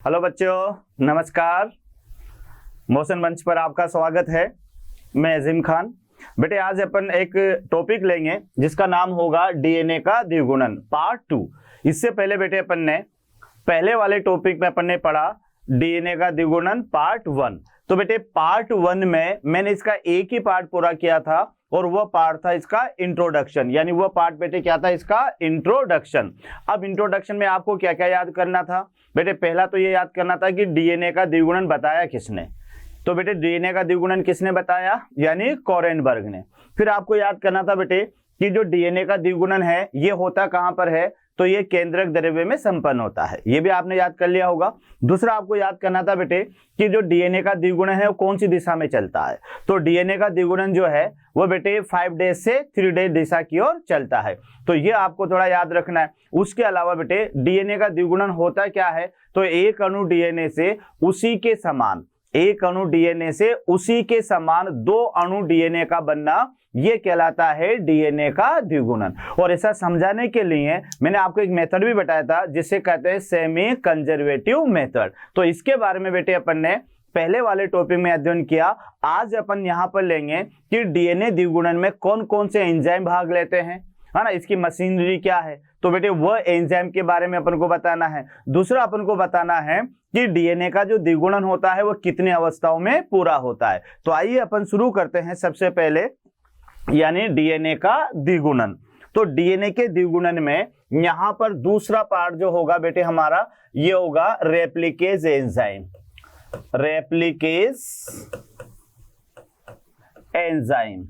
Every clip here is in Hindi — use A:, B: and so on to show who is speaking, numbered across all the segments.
A: हेलो बच्चों, नमस्कार। मोशन मंच पर आपका स्वागत है। मैं अजीम खान। बेटे आज अपन एक टॉपिक लेंगे जिसका नाम होगा डीएनए का द्विगुणन पार्ट 2। इससे पहले बेटे अपन ने पहले वाले टॉपिक में अपन ने पढ़ा डीएनए का द्विगुणन पार्ट 1। तो बेटे पार्ट 1 में मैंने इसका एक ही पार्ट पूरा किया था और वह पार्ट था इसका इंट्रोडक्शन, यानी वह पार्ट बेटे क्या था, इसका इंट्रोडक्शन। अब इंट्रोडक्शन में आपको क्या क्या याद करना था बेटे? पहला तो ये याद करना था कि डीएनए का द्विगुणन बताया किसने। तो बेटे डीएनए का द्विगुणन किसने बताया, यानी कोरेनबर्ग ने। फिर आपको याद करना था बेटे कि जो डीएनए का द्विगुणन है ये होता कहां पर है, तो ये केंद्रक द्रव्य में संपन्न होता है। ये भी आपने याद कर लिया होगा। दूसरा आपको याद करना था बेटे कि जो डीएनए का द्विगुणन है वो कौन सी दिशा में चलता है। तो डीएनए का द्विगुणन जो है वो बेटे 5 डेज से 3 डेज दिशा की ओर चलता है। तो ये आपको थोड़ा याद रखना है। उसके अलावा बेटे डीएनए का द्विगुणन होता क्या है, तो एक अणु डीएनए से उसी के समान दो अणु डीएनए का बनना, ये कहलाता है डीएनए का द्विगुणन। और ऐसा समझाने के लिए मैंने आपको एक मेथड भी बताया था जिसे कहते हैं सेमी कंजर्वेटिव मेथड। तो इसके बारे में बेटे अपन ने पहले वाले टॉपिक में अध्ययन किया। आज अपन यहाँ पर लेंगे कि डीएनए द्विगुणन में कौन कौन से एंजाइम भाग लेते हैं, है ना, इसकी मशीनरी क्या है। तो बेटे वह एंजाइम के बारे में अपन को बताना है। दूसरा अपन को बताना है कि डीएनए का जो द्विगुणन होता है वो कितनी अवस्थाओं में पूरा होता है। तो आइए अपन शुरू करते हैं सबसे पहले, यानी डीएनए का द्विगुणन। तो डीएनए के द्विगुणन में यहां पर दूसरा पार्ट जो होगा बेटे हमारा, ये होगा रेप्लिकेज एंजाइम। रेप्लिकेज एंजाइम,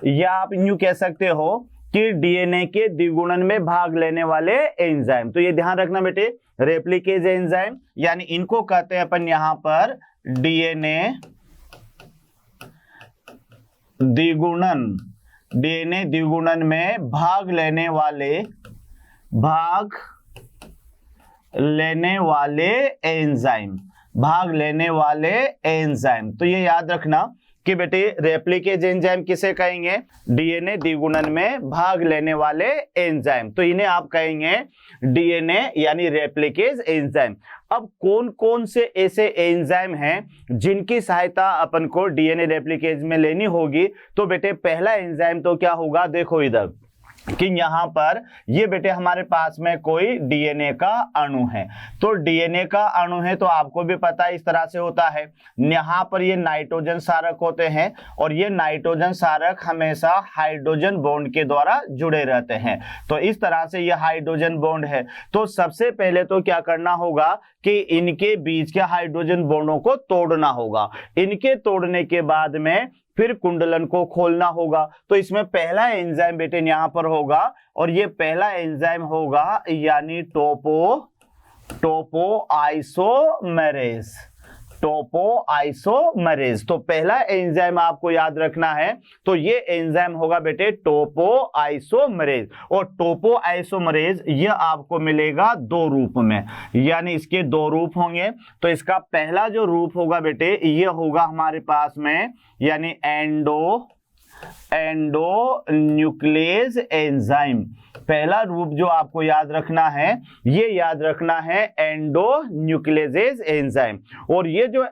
A: या आप यूं कह सकते हो कि डीएनए के द्विगुणन में भाग लेने वाले एंजाइम। तो ये ध्यान रखना बेटे, रेप्लिकेज एंजाइम यानी इनको कहते हैं अपन यहां पर डीएनए द्विगुणन। डीएनए द्विगुणन में भाग लेने एंजाइम। तो ये याद रखना कि बेटे रेप्लिकेज एंजाइम किसे कहेंगे, डीएनए द्विगुणन में भाग लेने वाले एंजाइम। तो इन्हें आप कहेंगे डीएनए यानी रेप्लिकेज एंजाइम। अब कौन कौन से ऐसे एंजाइम हैं जिनकी सहायता अपन को डीएनए रेप्लिकेज में लेनी होगी। तो बेटे पहला एंजाइम तो क्या होगा, देखो इधर कि यहां पर ये बेटे हमारे पास में कोई डीएनए का अणु है। तो डीएनए का अणु है तो आपको भी पता है इस तरह से होता है। यहां पर ये नाइट्रोजन सारक होते हैं और ये नाइट्रोजन सारक हमेशा हाइड्रोजन बॉन्ड के द्वारा जुड़े रहते हैं। तो इस तरह से ये हाइड्रोजन बॉन्ड है। तो सबसे पहले तो क्या करना होगा कि इनके बीच के हाइड्रोजन बॉन्डों को तोड़ना होगा। इनके तोड़ने के बाद में फिर कुंडलन को खोलना होगा। तो इसमें पहला एंजाइम बेटे यहां पर होगा और ये पहला एंजाइम होगा यानी टोपोआइसोमेरेज। तो पहला एंजाइम आपको याद रखना है, तो ये एंजाइम होगा बेटे टोपोआइसोमेरेज। और टोपोआइसोमेरेज ये आपको मिलेगा 2 रूप में, यानी इसके 2 रूप होंगे। तो इसका पहला जो रूप होगा बेटे ये होगा हमारे पास में, यानी एंडो न्यूक्लियस एंजाइम। पहला रूप जो आपको याद रखना है, ये याद रखना है एंडो न्यूक्लियस एंजाइम। और ये जो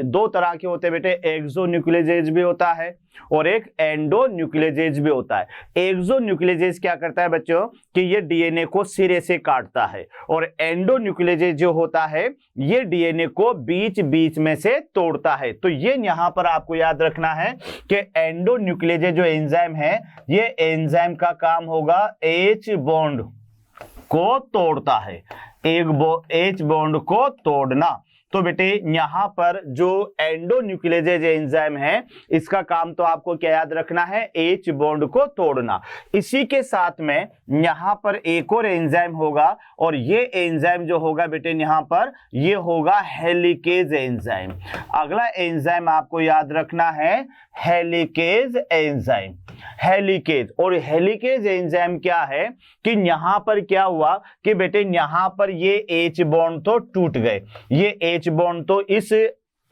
A: दो तरह के होते हैं बेटे, एक्सो न्यूक्लियस भी होता है और एक एंडो न्यूक्लियस भी होता है। एक्सो न्यूक्लियस क्या करता है बच्चों कि ये डीएनए को सिरे से काटता है, और एंडो न्यूक्लियस जो होता है ये डीएनए को बीच बीच में से तोड़ता है। तो ये यहां पर आपको याद रखना है कि एंडो न्यूक्लियस जो एंजाइम है, ये एंजाइम का काम होगा एच बॉन्ड को तोड़ता है, एच बॉन्ड को तोड़ना। तो बेटे यहां पर जो एंडो न्यूक्लियस एंजाइम है इसका काम तो आपको क्या याद रखना है, एच बॉन्ड को तोड़ना। इसी के साथ में यहां पर एक और एंजाइम होगा और ये एंजाइम जो होगा बेटे यहां पर ये होगा हेलिकेज एंजाइम। अगला एंजाइम आपको याद रखना है हेलिकेज एंजाइम। हेलिकेज, और हेलिकेज एंजाइम क्या है कि यहां पर क्या हुआ कि बेटे यहां पर ये एच बॉन्ड तो टूट गए, ये एच बॉन्ड तो इस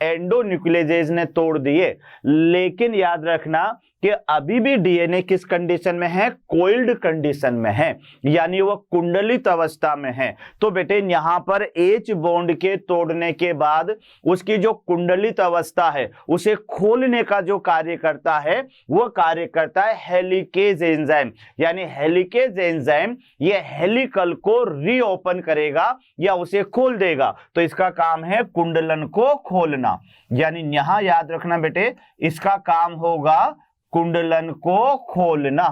A: एंडो न्यूक्लियस ने तोड़ दिए, लेकिन याद रखना कि अभी भी डीएनए किस कंडीशन में है, कोइल्ड कंडीशन में है, यानी वो कुंडलित अवस्था में है। तो बेटे यहां पर H बॉन्ड के तोड़ने के बाद उसकी जो कुंडलित अवस्था है उसे खोलने का जो कार्य करता है वो कार्य करता है हेलिकेज एंजाइम। यानी हेलिकेज एंजाइम ये हेलिकल को रीओपन करेगा या उसे खोल देगा। तो इसका काम है कुंडलन को खोलना। यानी यहां याद रखना बेटे, इसका काम होगा कुंडलन को खोलना,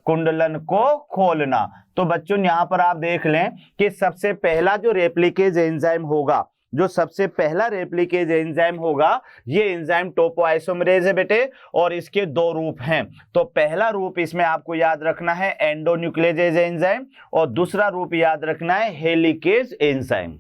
A: कुंडलन को खोलना। तो बच्चों यहां पर आप देख लें कि सबसे पहला जो रेप्लिकेज एंजाइम होगा, जो सबसे पहला रेप्लिकेज एंजाइम होगा, ये एंजाइम टोपोआइसोमरेज है बेटे, और इसके दो रूप हैं। तो पहला रूप इसमें आपको याद रखना है एंडोन्यूक्लियेज एंजाइम, और दूसरा रूप याद रखना है हेलिकेज एंजाइम।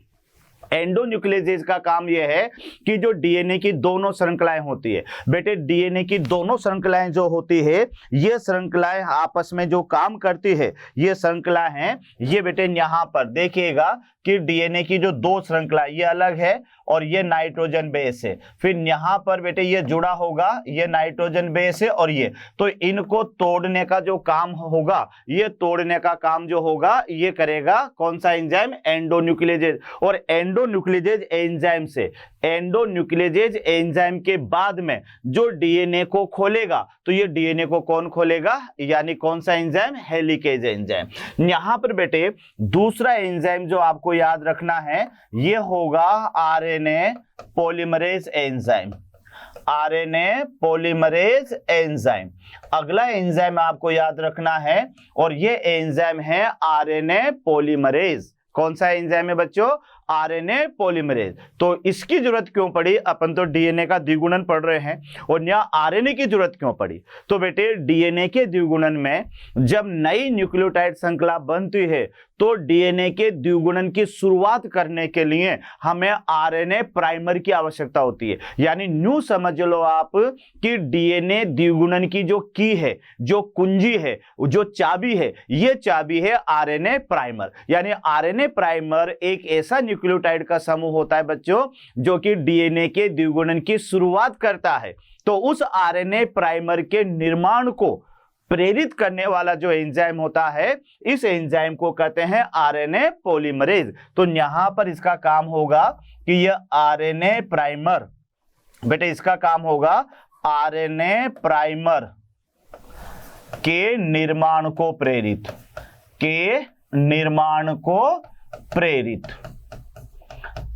A: एंडोन्यूक्लियेज का काम यह है कि जो डीएनए की दोनों श्रृंखलाएं होती है बेटे, डीएनए की दोनों श्रृंखलाएं जो होती है, ये श्रृंखलाएं आपस में जो काम करती है, ये श्रृंखला हैं, ये बेटे यहां पर देखिएगा कि डीएनए की जो दो श्रृंखला ये अलग है और ये नाइट्रोजन बेस है। फिर यहां पर बेटे ये जुड़ा होगा, ये नाइट्रोजन बेस है और ये, तो इनको तोड़ने का जो काम होगा, ये तोड़ने का काम जो होगा ये करेगा कौन सा एंजाइम, एंडोन्यूक्लियेज। और एंडोन्यूक्लियेज एंजाइम से, एंडोन्यूक्लियेज एंजाइम के बाद में जो डीएनए को खोलेगा, तो ये डीएनए को कौन खोलेगा, यानी कौन सा एंजाइम, हेलिकेज एंजाइम। यहां पर बेटे दूसरा एंजाइम जो आपको याद रखना है ये होगा RNA polymerase enzyme, RNA polymerase enzyme. अगला एंजाइम आपको याद रखना है और ये एंजाइम है आरएनए पॉलीमरेज। कौन सा एंजाइम है बच्चों, आरएनए पॉलीमरेज। तो इसकी जरूरत क्यों पड़ी, अपन तो डीएनए का द्विगुणन पढ़ रहे हैं और यहाँ आरएनए की जरूरत क्यों पड़ी। तो बेटे डीएनए के द्विगुणन में जब नई न्यूक्लियोटाइड श्रृंखला बनती है तो डीएनए के द्विगुणन की शुरुआत करने के लिए हमें आरएनए प्राइमर की आवश्यकता होती है। यानी न्यू समझ लो आप कि डीएनए द्विगुणन की जो की है, जो कुंजी है, जो चाबी है, ये चाबी है आरएनए प्राइमर। यानी आरएनए प्राइमर एक ऐसा न्यूक्लियोटाइड का समूह होता है बच्चों जो कि डीएनए के द्विगुणन की शुरुआत करता है। तो उस आरएनए प्राइमर के निर्माण को प्रेरित करने वाला जो एंजाइम होता है, इस एंजाइम को कहते हैं आरएनए पॉलीमरेज। तो यहां पर इसका काम होगा कि यह आरएनए प्राइमर, बेटे इसका काम होगा आरएनए प्राइमर के निर्माण को प्रेरित, के निर्माण को प्रेरित,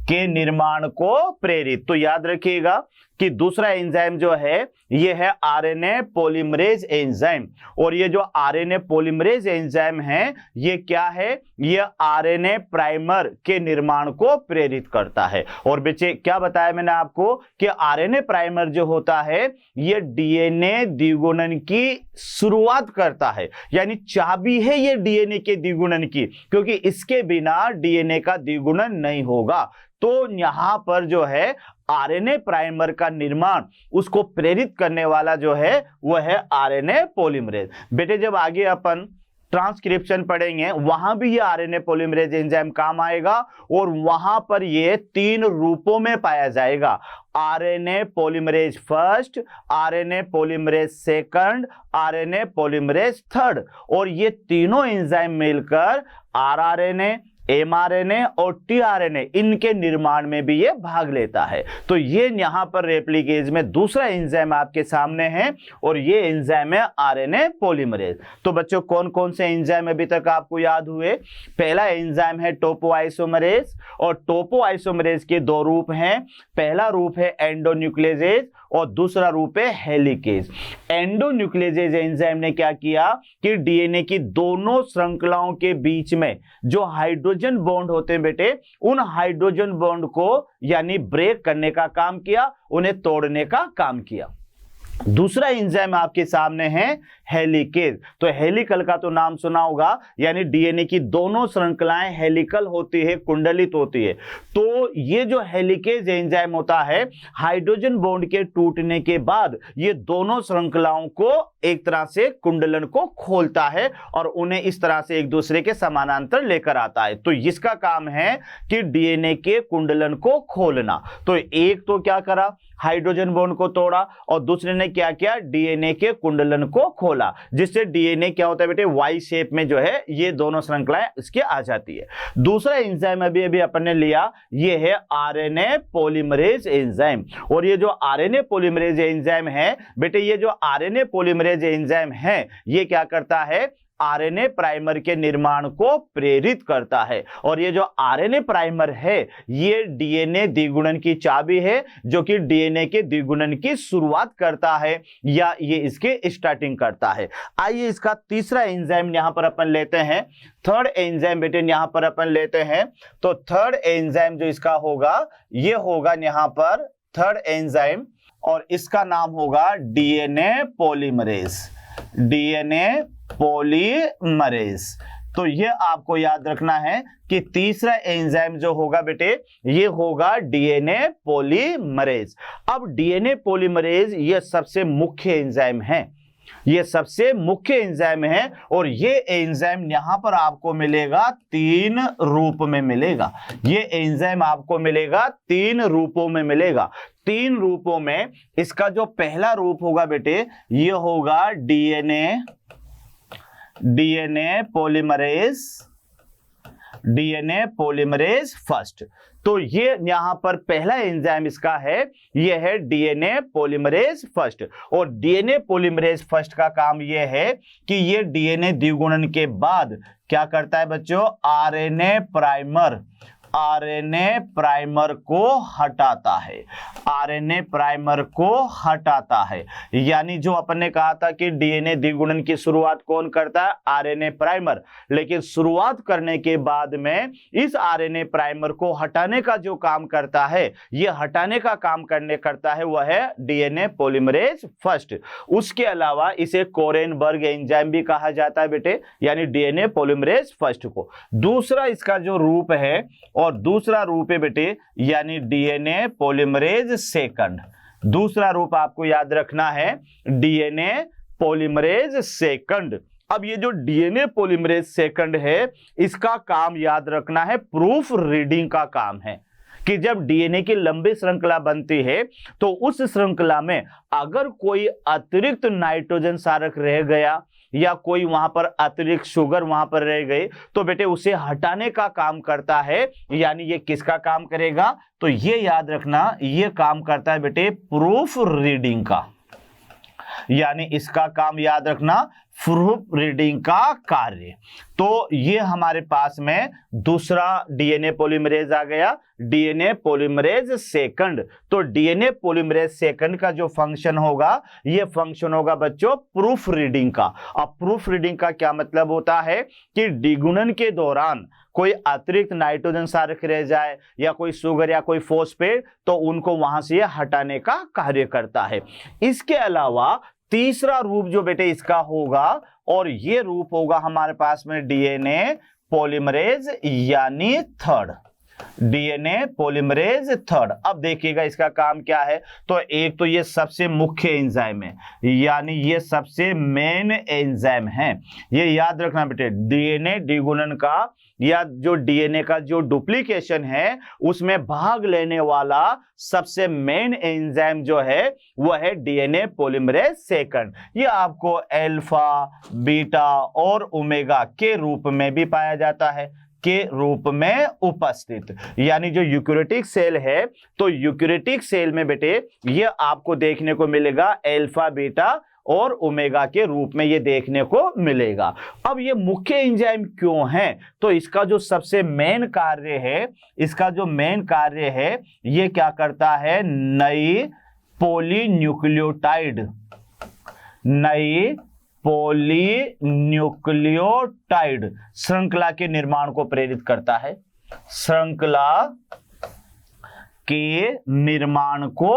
A: के निर्माण को प्रेरित। तो याद रखिएगा कि दूसरा एंजाइम जो है ये है आरएनए पॉलीमरेज एंजाइम, और ये जो आरएनए पॉलीमरेज एंजाइम है ये क्या है, ये आरएनए प्राइमर के निर्माण को प्रेरित करता है। और बच्चे क्या बताया मैंने आपको कि आरएनए प्राइमर जो होता है ये डीएनए द्विगुणन की शुरुआत करता है, यानी चाबी है ये डीएनए के द्विगुणन की, क्योंकि इसके बिना डीएनए का द्विगुणन नहीं होगा। तो यहां पर जो है आरएनए प्राइमर का निर्माण, उसको प्रेरित करने वाला जो है वो है आरएनए पॉलीमरेज। बेटे जब आगे अपन ट्रांसक्रिप्शन पढ़ेंगे वहां भी ये आरएनए पॉलीमरेज एंजाइम काम आएगा और वहां पर ये तीन रूपों में पाया जाएगा, RNA polymerase first, RNA polymerase second, RNA polymerase third. और ये तीनों एंजाइम मिलकर आरआरएनए, एमआरएनए और टीआरएनए इनके निर्माण में भी ये भाग लेता है। तो ये यहां पर रेप्लिकेज में दूसरा एंजाइम आपके सामने है और ये एंजाइम है आरएनए पॉलीमरेज। तो बच्चों कौन कौन से एंजाइम अभी तक आपको याद हुए, पहला एंजाइम है टोपोआइसोमरेज, और टोपोआइसोमरेज के दो रूप हैं, पहला रूप है एंडोन्यूक्लियेज और दूसरा रूप है हेलिकेज। एंडोन्यूक्लियेज एंजाइम ने क्या किया कि डीएनए की दोनों श्रृंखलाओं के बीच में जो हाइड्रोजन बॉन्ड होते हैं बेटे, उन हाइड्रोजन बॉन्ड को यानी ब्रेक करने का काम किया, उन्हें तोड़ने का काम किया। दूसरा एंजाइम आपके सामने है हेलिकेज। तो हेलिकल का तो नाम सुना होगा, यानी डीएनए की दोनों श्रृंखलाएं हेलिकल होती है, कुंडलित होती है। तो ये जो हेलिकेज एंजाइम होता है, हाइड्रोजन बॉन्ड के टूटने के बाद ये दोनों श्रृंखलाओं को एक तरह से कुंडलन को खोलता है और उन्हें इस तरह से एक दूसरे के समानांतर लेकर आता है। तो इसका काम है कि डीएनए के कुंडलन को खोलना। तो एक तो क्या करा, हाइड्रोजन बॉन्ड को तोड़ा, और दूसरे ने क्या किया, डीएनए के कुंडलन को खोला, जिससे डीएनए क्या होता है बेटे, वाई शेप में जो है ये दोनों श्रृंखलाएं इसके आ जाती है। दूसरा एंजाइम अभी अभी अपन ने लिया, ये है आरएनए पॉलीमरेज एंजाइम। और ये जो आरएनए पॉलीमरेज एंजाइम है बेटे, ये जो आरएनए पॉलीमरेज एंजाइम है ये क्या करता है, आरएनए प्राइमर के निर्माण को प्रेरित करता है। और ये जो आरएनए प्राइमर है ये डीएनए द्विगुणन की चाबी है, जो कि डीएनए के द्विगुणन की शुरुआत करता है या ये इसके स्टार्टिंग करता है। आइए इसका तीसरा एंजाइम यहां पर अपन लेते हैं, थर्ड एंजाइम बेटे यहां पर अपन लेते हैं। तो थर्ड एंजाइम जो इसका होगा ये होगा यहां पर थर्ड एंजाइम, और इसका नाम होगा डीएनए पॉलीमरेज, डीएनए पॉलीमरेज। तो ये आपको याद रखना है कि तीसरा एंजाइम जो होगा बेटे ये होगा डीएनए पॉलीमरेज। अब डीएनए पॉलीमरेज ये सबसे मुख्य एंजाइम है, ये सबसे मुख्य एंजाइम है। और ये एंजाइम यहां पर आपको मिलेगा 3 रूप में मिलेगा, ये एंजाइम आपको मिलेगा 3 रूपों में मिलेगा। 3 रूपों में इसका जो पहला रूप होगा बेटे ये होगा डीएनए पॉलीमरेज फर्स्ट। तो ये यहां पर पहला एंजाइम इसका है, ये है डीएनए पॉलीमरेज फर्स्ट। और डीएनए पॉलीमरेज फर्स्ट का काम ये है कि ये डीएनए द्विगुणन के बाद क्या करता है बच्चों, आरएनए प्राइमर को हटाता है, आरएनए प्राइमर को हटाता है। यानी जो अपन ने कहा था कि डीएनए द्विगुणन की शुरुआत कौन करता है, आरएनए प्राइमर, लेकिन शुरुआत करने के बाद में इस आरएनए प्राइमर को हटाने का जो काम करता है, ये हटाने का काम करता है वह है डीएनए पॉलीमरेज फर्स्ट। उसके अलावा इसे कोरेनबर्ग एंजाइम भी कहा जाता है बेटे, यानी डीएनए पॉलीमरेज फर्स्ट को। दूसरा इसका जो रूप है और दूसरा रूप है बेटे यानी डीएनए पॉलीमरेज सेकंड। दूसरा रूप आपको याद रखना है डीएनए पॉलीमरेज सेकंड। अब ये जो डीएनए पॉलीमरेज सेकंड है इसका काम याद रखना है प्रूफ रीडिंग का काम है, कि जब डीएनए की लंबी श्रृंखला बनती है तो उस श्रृंखला में अगर कोई अतिरिक्त नाइट्रोजन क्षारक रह गया या कोई वहां पर अतिरिक्त शुगर वहां पर रह गई तो बेटे उसे हटाने का काम करता है। यानी ये किसका काम करेगा, तो ये याद रखना ये काम करता है बेटे प्रूफ रीडिंग का, यानी इसका काम याद रखना प्रूफ रीडिंग का कार्य। तो ये हमारे पास में दूसरा डीएनए पॉलीमरेज आ गया, डीएनए पॉलीमरेज सेकंड। तो डीएनए पॉलीमरेज सेकंड का जो फंक्शन होगा ये फंक्शन होगा बच्चों प्रूफ रीडिंग का। अब प्रूफ रीडिंग का क्या मतलब होता है कि द्विगुणन के दौरान कोई अतिरिक्त नाइट्रोजन क्षारक रह जाए या कोई शुगर या कोई फॉस्फेट तो उनको वहां से हटाने का कार्य करता है। इसके अलावा तीसरा रूप जो बेटे इसका होगा और ये रूप होगा हमारे पास में डीएनए पॉलीमरेज यानी थर्ड, डीएनए पॉलीमरेज थर्ड। अब देखिएगा इसका काम क्या है, तो एक तो ये सबसे मुख्य एंजाइम है, यानी ये सबसे मेन एंजाइम है। ये याद रखना बेटे डीएनए द्विगुणन का या जो डीएनए का जो डुप्लीकेशन है उसमें भाग लेने वाला सबसे मेन एंजाइम जो है वह है डीएनए पॉलीमरेज सेकंड। ये आपको अल्फा, बीटा और ओमेगा के रूप में भी पाया जाता है, के रूप में उपस्थित। यानी जो यूकैरियोटिक सेल है तो यूकैरियोटिक सेल में बेटे ये आपको देखने को मिलेगा अल्फा, बीटा और ओमेगा के रूप में ये देखने को मिलेगा। अब ये मुख्य एंजाइम क्यों है, तो इसका जो सबसे मेन कार्य है, इसका जो मेन कार्य है ये क्या करता है, नई पॉलीन्यूक्लियोटाइड श्रृंखला के निर्माण को प्रेरित करता है, श्रृंखला के निर्माण को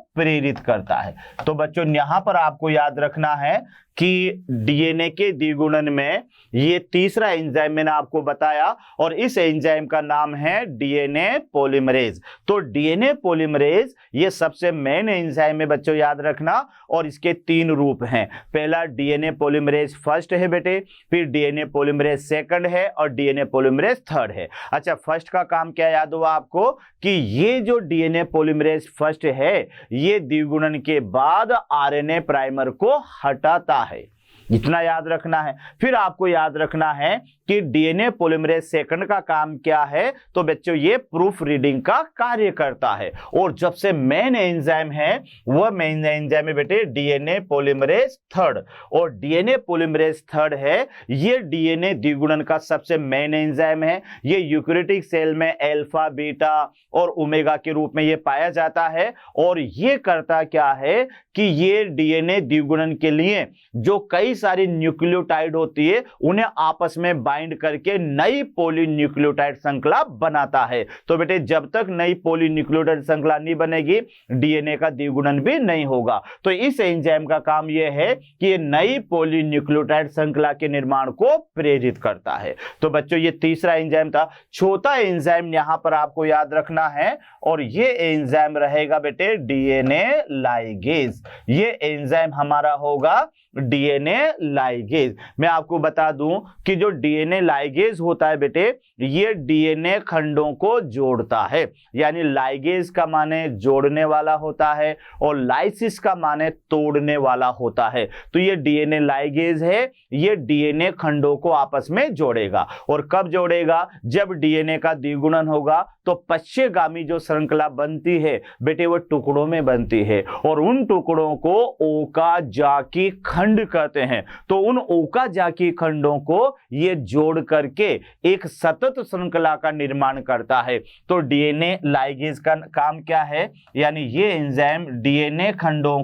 A: प्रेरित करता है। तो बच्चों यहां पर आपको याद रखना है कि डीएनए के द्विगुणन में ये तीसरा एंजाइम मैंने आपको बताया और इस एंजाइम का नाम है डीएनए पॉलीमरेज। तो डीएनए पॉलीमरेज ये सबसे मेन एंजाइम है बच्चों, याद रखना। और इसके 3 रूप हैं। पहला डीएनए पॉलीमरेज फर्स्ट है बेटे, फिर डीएनए पॉलीमरेज सेकंड है और डीएनए पॉलीमरेज थर्ड है। अच्छा, फर्स्ट का काम क्या याद हुआ आपको कि ये जो डीएनए पॉलीमरेज फर्स्ट है ये द्विगुणन के बाद आरएनए प्राइमर को हटाता है, इतना याद रखना है। फिर आपको याद रखना है कि डीएनए पॉलीमरेज सेकंड का काम क्या है, तो बच्चों ये प्रूफ रीडिंग का कार्य करता है। और जब से मेन एंजाइम है वह मेन एंजाइम है बेटे डीएनए पॉलीमरेज थर्ड। और डीएनए पॉलीमरेज थर्ड है ये डीएनए द्विगुणन का सबसे मेन एंजाइम है। ये यूकैरियोटिक सेल में अल्फा, बीटा और ओमेगा के रूप में ये पाया जाता है। और ये करता क्या है कि ये डीएनए द्विगुणन के लिए जो कई सारी न्यूक्लियोटाइड होती है उन्हें आपस में बाइंड करके नई पॉलीन्यूक्लियोटाइड श्रृंखला बनाता है। तो बेटे जब तक नई पॉलीन्यूक्लियोटाइड श्रृंखला नहीं बनेगी डीएनए का द्विगुणन भी नहीं होगा। तो इस एंजाइम का काम यह है कि ये नई पॉलीन्यूक्लियोटाइड श्रृंखला के निर्माण को प्रेरित करता है। तो बच्चों ये तीसरा एंजाइम था। चौथा एंजाइम यहां पर आपको याद रखना है और ये एंजाइम रहेगा बेटे डीएनए लाइगेज। ये एंजाइम हमारा होगा डीएनए लाइगेज। मैं आपको बता दूं कि जो डीएनए लाइगेज होता है बेटे ये डीएनए खंडों को जोड़ता है। यानी लाइगेज का माने जोड़ने वाला होता है और लाइसिस का माने तोड़ने वाला होता है। तो ये डीएनए लाइगेज है, ये डीएनए खंडों को आपस में जोड़ेगा। और कब जोड़ेगा? जब डीएनए का द्विगुणन होगा तो पश्चगामी जो श्रृंखला बनती है बेटे वो टुकड़ों में बनती है और उन टुकड़ों को ओकाजाकी खंड कहते हैं। तो उन ओकाजाकी खंडों को ये जोड़ करके एक सतत श्रृंखला का निर्माण करता है। तो डीएनए लाइगेज का काम क्या है? यानी ये एंजाइम डीएनए खंडों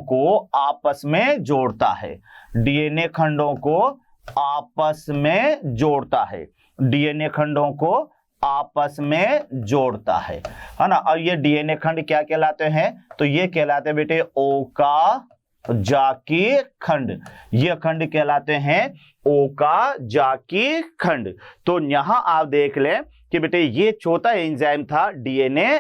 A: को आपस में जोड़ता है, डीएनए खंडों को आपस में जोड़ता है, डीएनए खंडों को आपस में जोड़ता है ना। और ये डीएनए खंड क्या कहलाते हैं? तो ये कहलाते हैं बेटे ओकाजाकी खंड। ये खंड कहलाते हैं ओकाजाकी खंड। तो यहां आप देख लें कि बेटे ये चौथा एंजाइम था डीएनए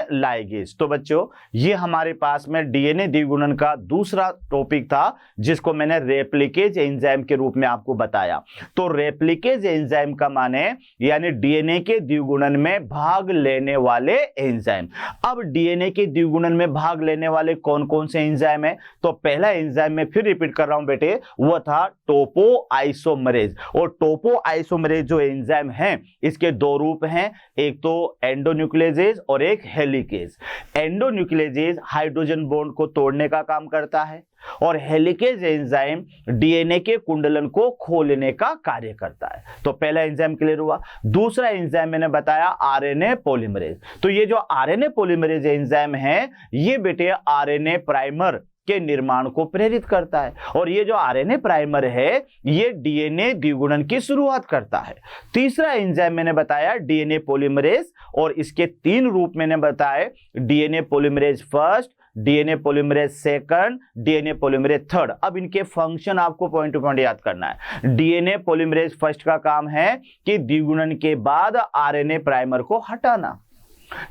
A: लाइगेज। तो बच्चों ये हमारे पास में डीएनए द्विगुणन का दूसरा टॉपिक था जिसको मैंने रेप्लिकेज एंजाइम के रूप में आपको बताया। तो रेप्लिकेज एंजाइम का माने यानी डीएनए के द्विगुणन में भाग लेने वाले एंजाइम। अब डीएनए के द्विगुणन में भाग लेने वाले कौन कौन से एंजाइम है? तो पहला एंजाइम मैं फिर रिपीट कर रहा हूं बेटे, वो था टोपोआइसोमरेज। और टोपोआइसोमरेज जो एंजाइम हैं इसके 2 रूप हैं, एक तो एंडोन्यूक्लियेजेज और एक हेलिकेज। एंडोन्यूक्लियेजेज हाइड्रोजन बॉन्ड को तोड़ने का काम करता है और हेलिकेज एंजाइम डीएनए के कुंडलन को खोलने का कार्य करता है। तो पहला एंजाइम क्लियर हुआ। दूसरा एंजाइम मैंने बताया आरएनए पॉलीमरेज। तो ये जो आरएनए पॉलीमरेज एंजाइम है ये बेटे आरएनए प्राइमर के निर्माण को प्रेरित करता है और ये जो आरएनए प्राइमर है ये डीएनए द्विगुणन की शुरुआत करता है। तीसरा एंजाइम मैंने बताया डीएनए पॉलीमरेज और इसके 3 रूप मैंने बताए, DNA polymerase first, DNA polymerase second, DNA polymerase third. अब इनके फंक्शन आपको पॉइंट टू पॉइंट याद करना है। डीएनए पॉलीमरेज फर्स्ट का काम है कि द्विगुणन के बाद आरएनए प्राइमर को हटाना।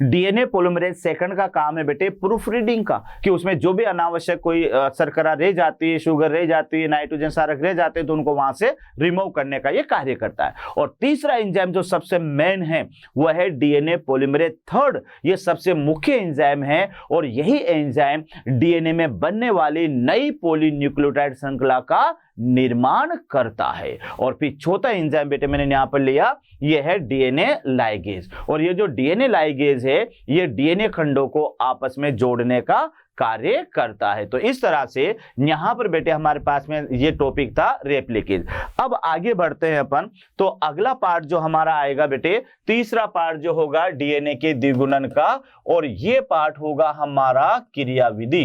A: डीएनए पॉलीमरेज सेकंड का काम है बेटे प्रूफ रीडिंग का, कि उसमें जो भी अनावश्यक कोई शर्करा रह जाती है, शुगर रह जाती है, नाइट्रोजन सारक रह जाते हैं तो उनको वहां से रिमूव करने का ये कार्य करता है। और तीसरा एंजाइम जो सबसे मेन है वह है डीएनए पॉलीमरेज थर्ड। ये सबसे मुख्य एंजाइम है और यही एंजाइम डीएनए में बनने वाली नई पॉलीन्यूक्लियोटाइड श्रृंखला का निर्माण करता है। और फिर चौथा एंजाइम बेटे मैंने यहां पर लिया, यह है डीएनए लाइगेज। और ये जो डीएनए लाइगेज है ये डीएनए खंडों को आपस में जोड़ने का कार्य करता है। तो इस तरह से यहां पर बेटे हमारे पास में ये टॉपिक था रेप्लिकेज। अब आगे बढ़ते हैं अपन। तो अगला पार्ट जो हमारा आएगा बेटे, तीसरा पार्ट जो होगा डीएनए के द्विगुणन का, और ये पार्ट होगा हमारा क्रियाविधि,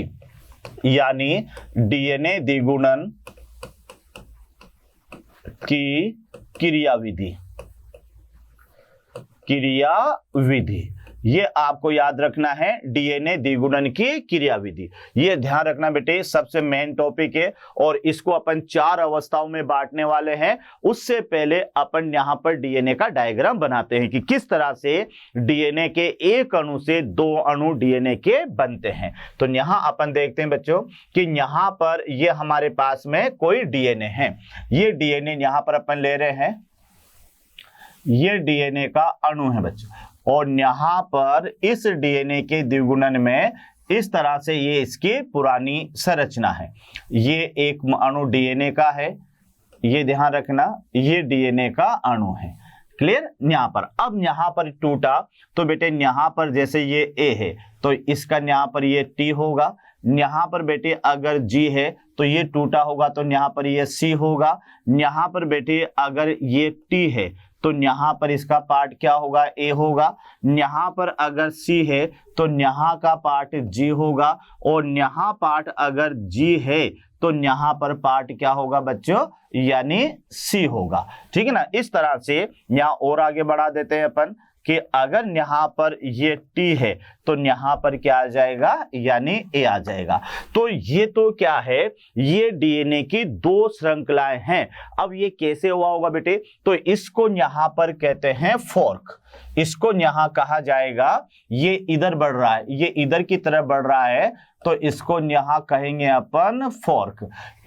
A: यानी डीएनए द्विगुणन की क्रियाविधि। ये आपको याद रखना है डीएनए द्विगुणन की क्रियाविधि। ये ध्यान रखना बेटे, सबसे मेन टॉपिक है और इसको अपन 4 अवस्थाओं में बांटने वाले हैं। उससे पहले अपन यहां पर डीएनए का डायग्राम बनाते हैं कि किस तरह से डीएनए के एक अणु से 2 अणु डीएनए के बनते हैं। तो यहां अपन देखते हैं बच्चों कि यहां पर ये हमारे पास में कोई डीएनए है। ये डीएनए यहां पर अपन ले रहे हैं, ये डीएनए का अणु है बच्चों, और यहां पर इस डीएनए के द्विगुणन में इस तरह से ये इसकी पुरानी संरचना है। ये एक अणु डीएनए का है, ये ध्यान रखना, ये डीएनए का अणु है। क्लियर? यहां पर अब यहां पर टूटा तो बेटे यहां पर जैसे ये ए है तो इसका यहां पर ये टी होगा। यहां पर बेटे अगर जी है तो ये टूटा होगा तो यहां पर ये सी होगा। यहां पर बेटे अगर ये टी है तो यहां पर इसका पार्ट क्या होगा? ए होगा। यहां पर अगर सी है तो यहां का पार्ट जी होगा, और यहां पार्ट अगर जी है तो यहां पर पार्ट क्या होगा बच्चों? यानी सी होगा। ठीक है ना? इस तरह से यहां और आगे बढ़ा देते हैं अपन कि अगर यहां पर ये टी है तो यहां पर क्या आ जाएगा? यानी ए आ जाएगा। तो ये तो क्या है? ये डीएनए की 2 श्रृंखलाएं हैं। अब ये कैसे हुआ होगा बेटे? तो इसको यहां पर कहते हैं फोर्क। इसको यहां कहा जाएगा, ये इधर बढ़ रहा है, ये इधर की तरफ बढ़ रहा है तो इसको यहां कहेंगे अपन फोर्क।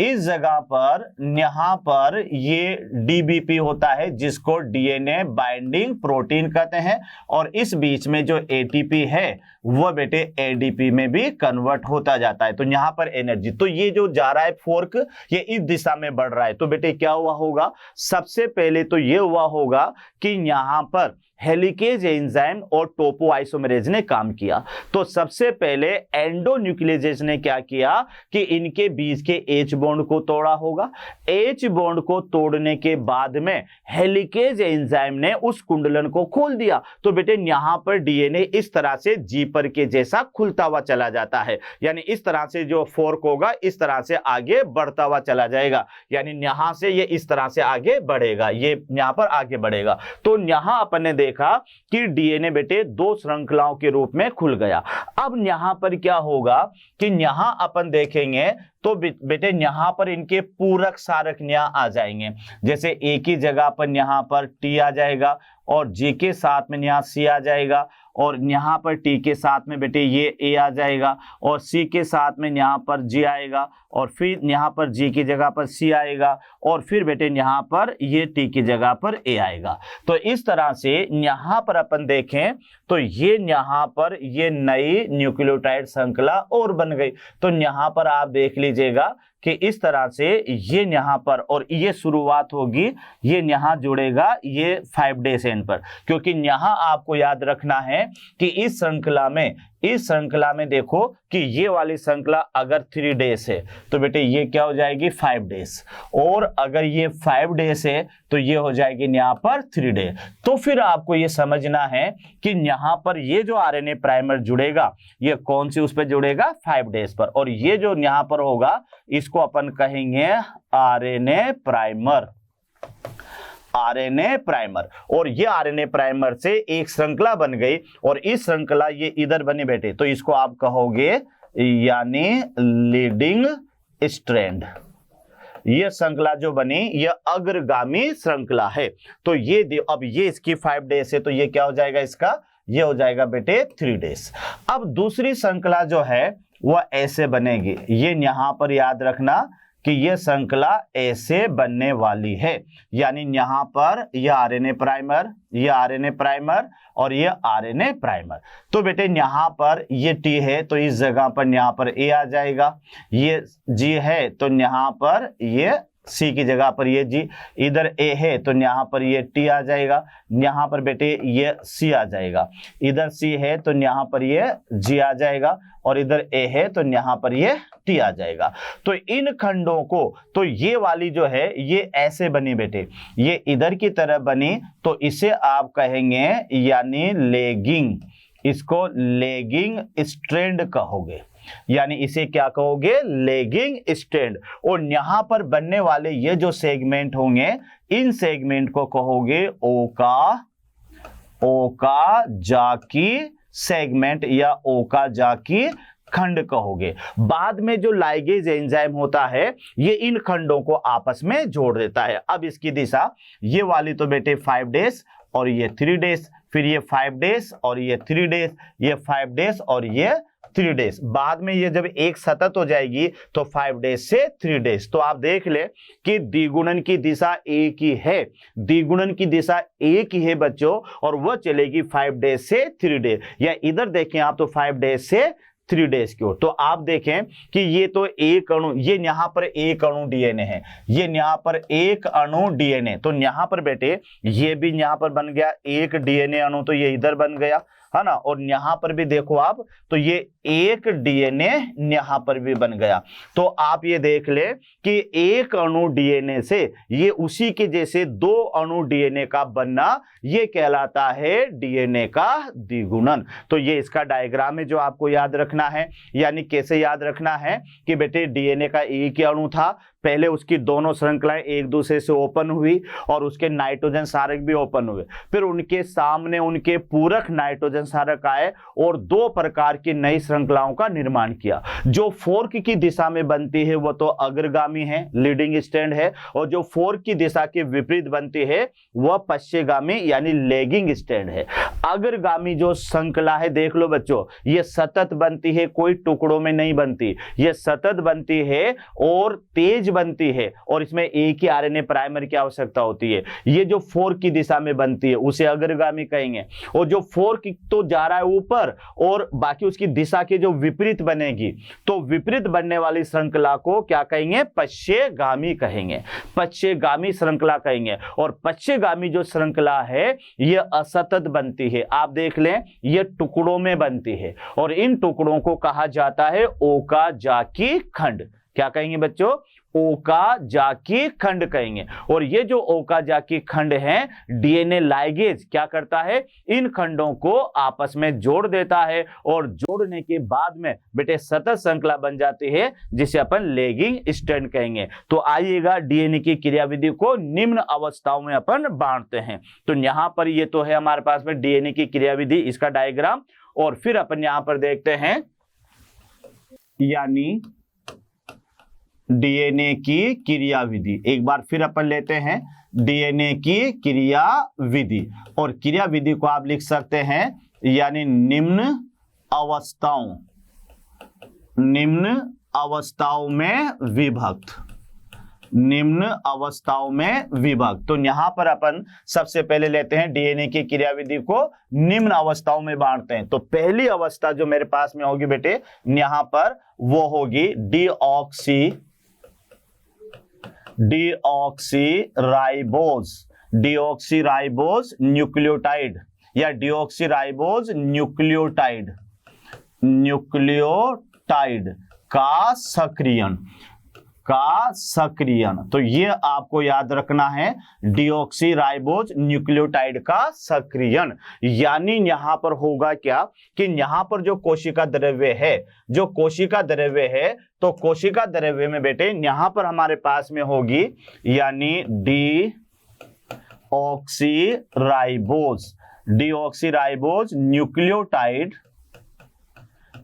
A: इस जगह पर यहां पर ये डीबीपी होता है जिसको डीएनए बाइंडिंग प्रोटीन कहते हैं, और इस बीच में जो एटीपी है वह बेटे एडीपी में भी कन्वर्ट होता जाता है। तो यहां पर एनर्जी, तो ये जो जा रहा है फोर्क, ये इस दिशा में बढ़ रहा है। तो बेटे क्या हुआ होगा? सबसे पहले तो ये हुआ होगा कि यहां पर हेलिकेज एंजाइम और टोपोआइसोमेरेज ने काम किया। तो सबसे पहले एंडोन्यूक्लियेज ने क्या किया कि इनके बीच के एच बॉन्ड को तोड़ा होगा। एच बॉन्ड को तोड़ने के बाद में हेलिकेज एंजाइम ने उस कुंडलन को खोल दिया। तो बेटे यहां पर डीएनए इस तरह से जीपर के जैसा खुलता हुआ चला जाता है, यानी इस तरह से जो फोर्क होगा इस तरह से आगे बढ़ता हुआ चला जाएगा, यानी यहां से ये इस तरह से आगे बढ़ेगा, ये यहां पर आगे बढ़ेगा। तो यहां अपन ने देखा कि डीएनए बेटे 2 श्रृंखलाओं के रूप में खुल गया। अब यहां पर क्या होगा कि यहां अपन देखेंगे तो बेटे यहां पर इनके पूरक सारक यहां आ जाएंगे। जैसे ए की जगह पर यहां पर टी आ जाएगा, और जी के साथ में यहां सी आ जाएगा, और यहां पर टी के साथ में बेटे ये ए आ जाएगा, और सी के साथ में यहां पर जी आएगा, और फिर यहां पर जी की जगह पर सी आएगा, और फिर बेटे यहां पर ये टी की जगह पर ए आएगा। तो इस तरह से यहां पर अपन देखें तो ये यहां पर ये नई न्यूक्लियोटाइड श्रृंखला और बन गई। तो यहां पर आप देख लीजिएगा कि इस तरह से ये यहां पर, और ये शुरुआत होगी, ये यहां जुड़ेगा ये 5 डेज एंड पर, क्योंकि यहां आपको याद रखना है कि इस श्रृंखला में देखो कि ये वाली श्रृंखला अगर 3 डेज है तो बेटे ये क्या हो जाएगी? 5 डेज, और अगर ये 5 डेज है तो ये हो जाएगी यहां पर 3 डेज। तो फिर आपको ये समझना है कि यहां पर ये जो आरएनए प्राइमर जुड़ेगा ये कौन सी उस पर जुड़ेगा? 5 डेज पर, और ये जो यहां पर होगा इसको अपन कहेंगे आरएनए प्राइमर। आरएनए प्राइमर, और ये आरएनए प्राइमर से एक श्रृंखला बन गई, और इस श्रृंखला ये इधर बनी बेटे तो इसको आप कहोगे यानी लीडिंग स्ट्रैंड। ये श्रृंखला जो बनी ये अग्रगामी श्रृंखला है। तो ये अब ये इसकी 5 डेज है तो ये क्या हो जाएगा? इसका ये हो जाएगा बेटे 3 डेज। अब दूसरी श्रृंखला जो है वह ऐसे बनेगी, ये यहां पर याद रखना कि यह श्रृंखला ऐसे बनने वाली है, यानी यहां पर यह आरएनए प्राइमर, यह आरएनए प्राइमर, और यह आरएनए प्राइमर। तो बेटे यहां पर ये टी है तो इस जगह पर यहां पर ए आ जाएगा, ये जी है तो यहां पर ये सी की जगह पर ये जी, इधर ए है तो यहाँ पर ये टी आ जाएगा, यहाँ पर बेटे ये सी आ जाएगा, इधर सी है तो यहाँ पर ये जी आ जाएगा, और इधर ए है तो यहाँ पर ये टी आ जाएगा। तो इन खंडों को, तो ये वाली जो है ये ऐसे बनी बेटे, ये इधर की तरफ बनी तो इसे आप कहेंगे यानी लेगिंग, इसको लेगिंग स्ट्रैंड कहोगे, यानी इसे क्या कहोगे? Legging strand. और यहां पर बनने वाले ये जो सेगमेंट होंगे इन सेगमेंट को कहोगे ओकाजाकी सेगमेंट या ओकाजाकी खंड कहोगे। बाद में जो लाइगेज एंजाइम होता है ये इन खंडों को आपस में जोड़ देता है। अब इसकी दिशा ये वाली तो बेटे 5 डेज और ये 3 डेज, फिर ये 5 डेज और ये 3 डेज, ये 5 डेज और ये 3 डेज। बाद में ये जब एक सतत हो जाएगी तो 5 डेज से 3 डेज। तो आप देख ले कि द्विगुणन की दिशा एक ही है, द्विगुणन की दिशा एक ही है बच्चों, और वह चलेगी 5 डेज से 3 डेज। या इधर देखें आप तो 5 डेज से 3 डेज की ओर। तो आप देखें कि ये तो एक अणु, ये यहां पर एक अणु डीएनए है, ये यहां पर एक अणु डीएनए, तो यहां पर बेटे ये भी यहां पर बन गया एक डीएनए अणु, तो ये इधर बन गया है ना। और यहां पर भी देखो आप तो ये एक डीएनए यहां पर भी बन गया। तो आप ये देख ले कि एक अणु डीएनए से ये उसी के जैसे 2 अणु डीएनए का बनना ये कहलाता है डीएनए का द्विगुणन। तो ये इसका डायग्राम है जो आपको याद रखना है। यानी कैसे याद रखना है कि बेटे डीएनए का एक ही अणु था, पहले उसकी दोनों श्रृंखलाएं एक दूसरे से ओपन हुई और उसके नाइट्रोजन क्षारक भी ओपन हुए, फिर उनके सामने उनके पूरक नाइट्रोजन क्षारक आए और 2 प्रकार की नई श्रृंखलाओं का निर्माण किया। जो फोर्क की दिशा में बनती है वो तो अग्रगामी है, लीडिंग स्ट्रैंड है, और जो फोर्क की दिशा के विपरीत बनती है वह पश्चिमगामी यानी लैगिंग स्ट्रैंड है। अग्रगामी जो श्रृंखला है देख लो बच्चों, ये सतत बनती है, कोई टुकड़ों में नहीं बनती, ये सतत बनती है और तेज बनती है, और इसमें एक ही आरएनए प्राइमर की आवश्यकता होती है। ये जो फोर्क की दिशा में बनती है उसे अग्रगामी कहेंगे, और जो फोर्क तो जा रहा है ऊपर और बाकी उसकी दिशा के जो विपरीत बनेगी तो विपरीत बनने वाली श्रृंखला को क्या कहेंगे, पश्चिमगामी कहेंगे, पश्चिमगामी श्रृंखला कहेंगे। और पश्चिमगामी जो श्रृंखला है ये असतत बनती है, आप देख लें ये टुकड़ों में बनती है, और इन टुकड़ों को कहा जाता है ओकाजाकी खंड। क्या कहेंगे बच्चों, ओकाजाकी खंड कहेंगे। और ये जो ओकाजाकी खंड है डीएनए लाइगेज क्या करता है, इन खंडों को आपस में जोड़ देता है, और जोड़ने के बाद में बेटे सतत श्रृंखला बन जाती है जिसे अपन लैगिंग स्ट्रैंड कहेंगे। तो आइएगा डीएनए की क्रियाविधि को निम्न अवस्थाओं में अपन बांटते हैं। तो यहां पर ये तो है हमारे पास में डीएनए की क्रियाविधि, इसका डायग्राम, और फिर अपन यहां पर देखते हैं यानी डीएनए की क्रियाविधि। एक बार फिर अपन लेते हैं डीएनए की क्रियाविधि, और क्रियाविधि को आप लिख सकते हैं यानी निम्न अवस्थाओं में विभक्त, निम्न अवस्थाओं में विभक्त। तो यहां पर अपन सबसे पहले लेते हैं डीएनए की क्रियाविधि को निम्न अवस्थाओं में बांटते हैं। तो पहली अवस्था जो मेरे पास में होगी बेटे यहां पर वो होगी डीऑक्सीराइबोज न्यूक्लियोटाइड या डीऑक्सीराइबोज न्यूक्लियोटाइड का सक्रियण। तो ये आपको याद रखना है, डीऑक्सीराइबोज न्यूक्लियोटाइड का सक्रियण। यानी यहां पर होगा क्या कि यहां पर जो कोशिका द्रव्य है, तो कोशिका द्रव्य में बेटे यहां पर हमारे पास में होगी यानी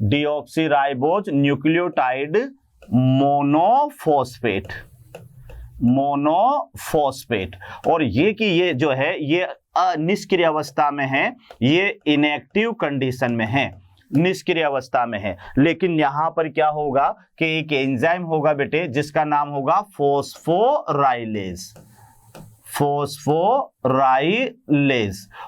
A: डीऑक्सीराइबोज न्यूक्लियोटाइड मोनोफॉस्फेट। और ये कि ये जो है ये निष्क्रिय अवस्था में है, ये इनएक्टिव कंडीशन में है, निष्क्रिय अवस्था में है। लेकिन यहां पर क्या होगा कि एक एंजाइम होगा बेटे जिसका नाम होगा फोस्फोराइलेज,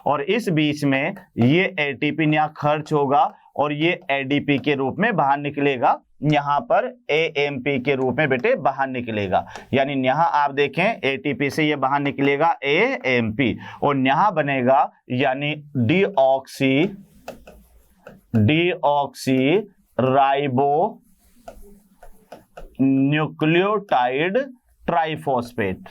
A: और इस बीच में ये एटीपी यहाँ खर्च होगा और ये एडीपी के रूप में बाहर निकलेगा, यहां पर एएमपी के रूप में बेटे बाहर निकलेगा। यानी यहां आप देखें एटीपी से ये बाहर निकलेगा एएमपी, और यहां बनेगा यानी डीऑक्सीराइबो न्यूक्लियोटाइड ट्राइफॉस्फेट।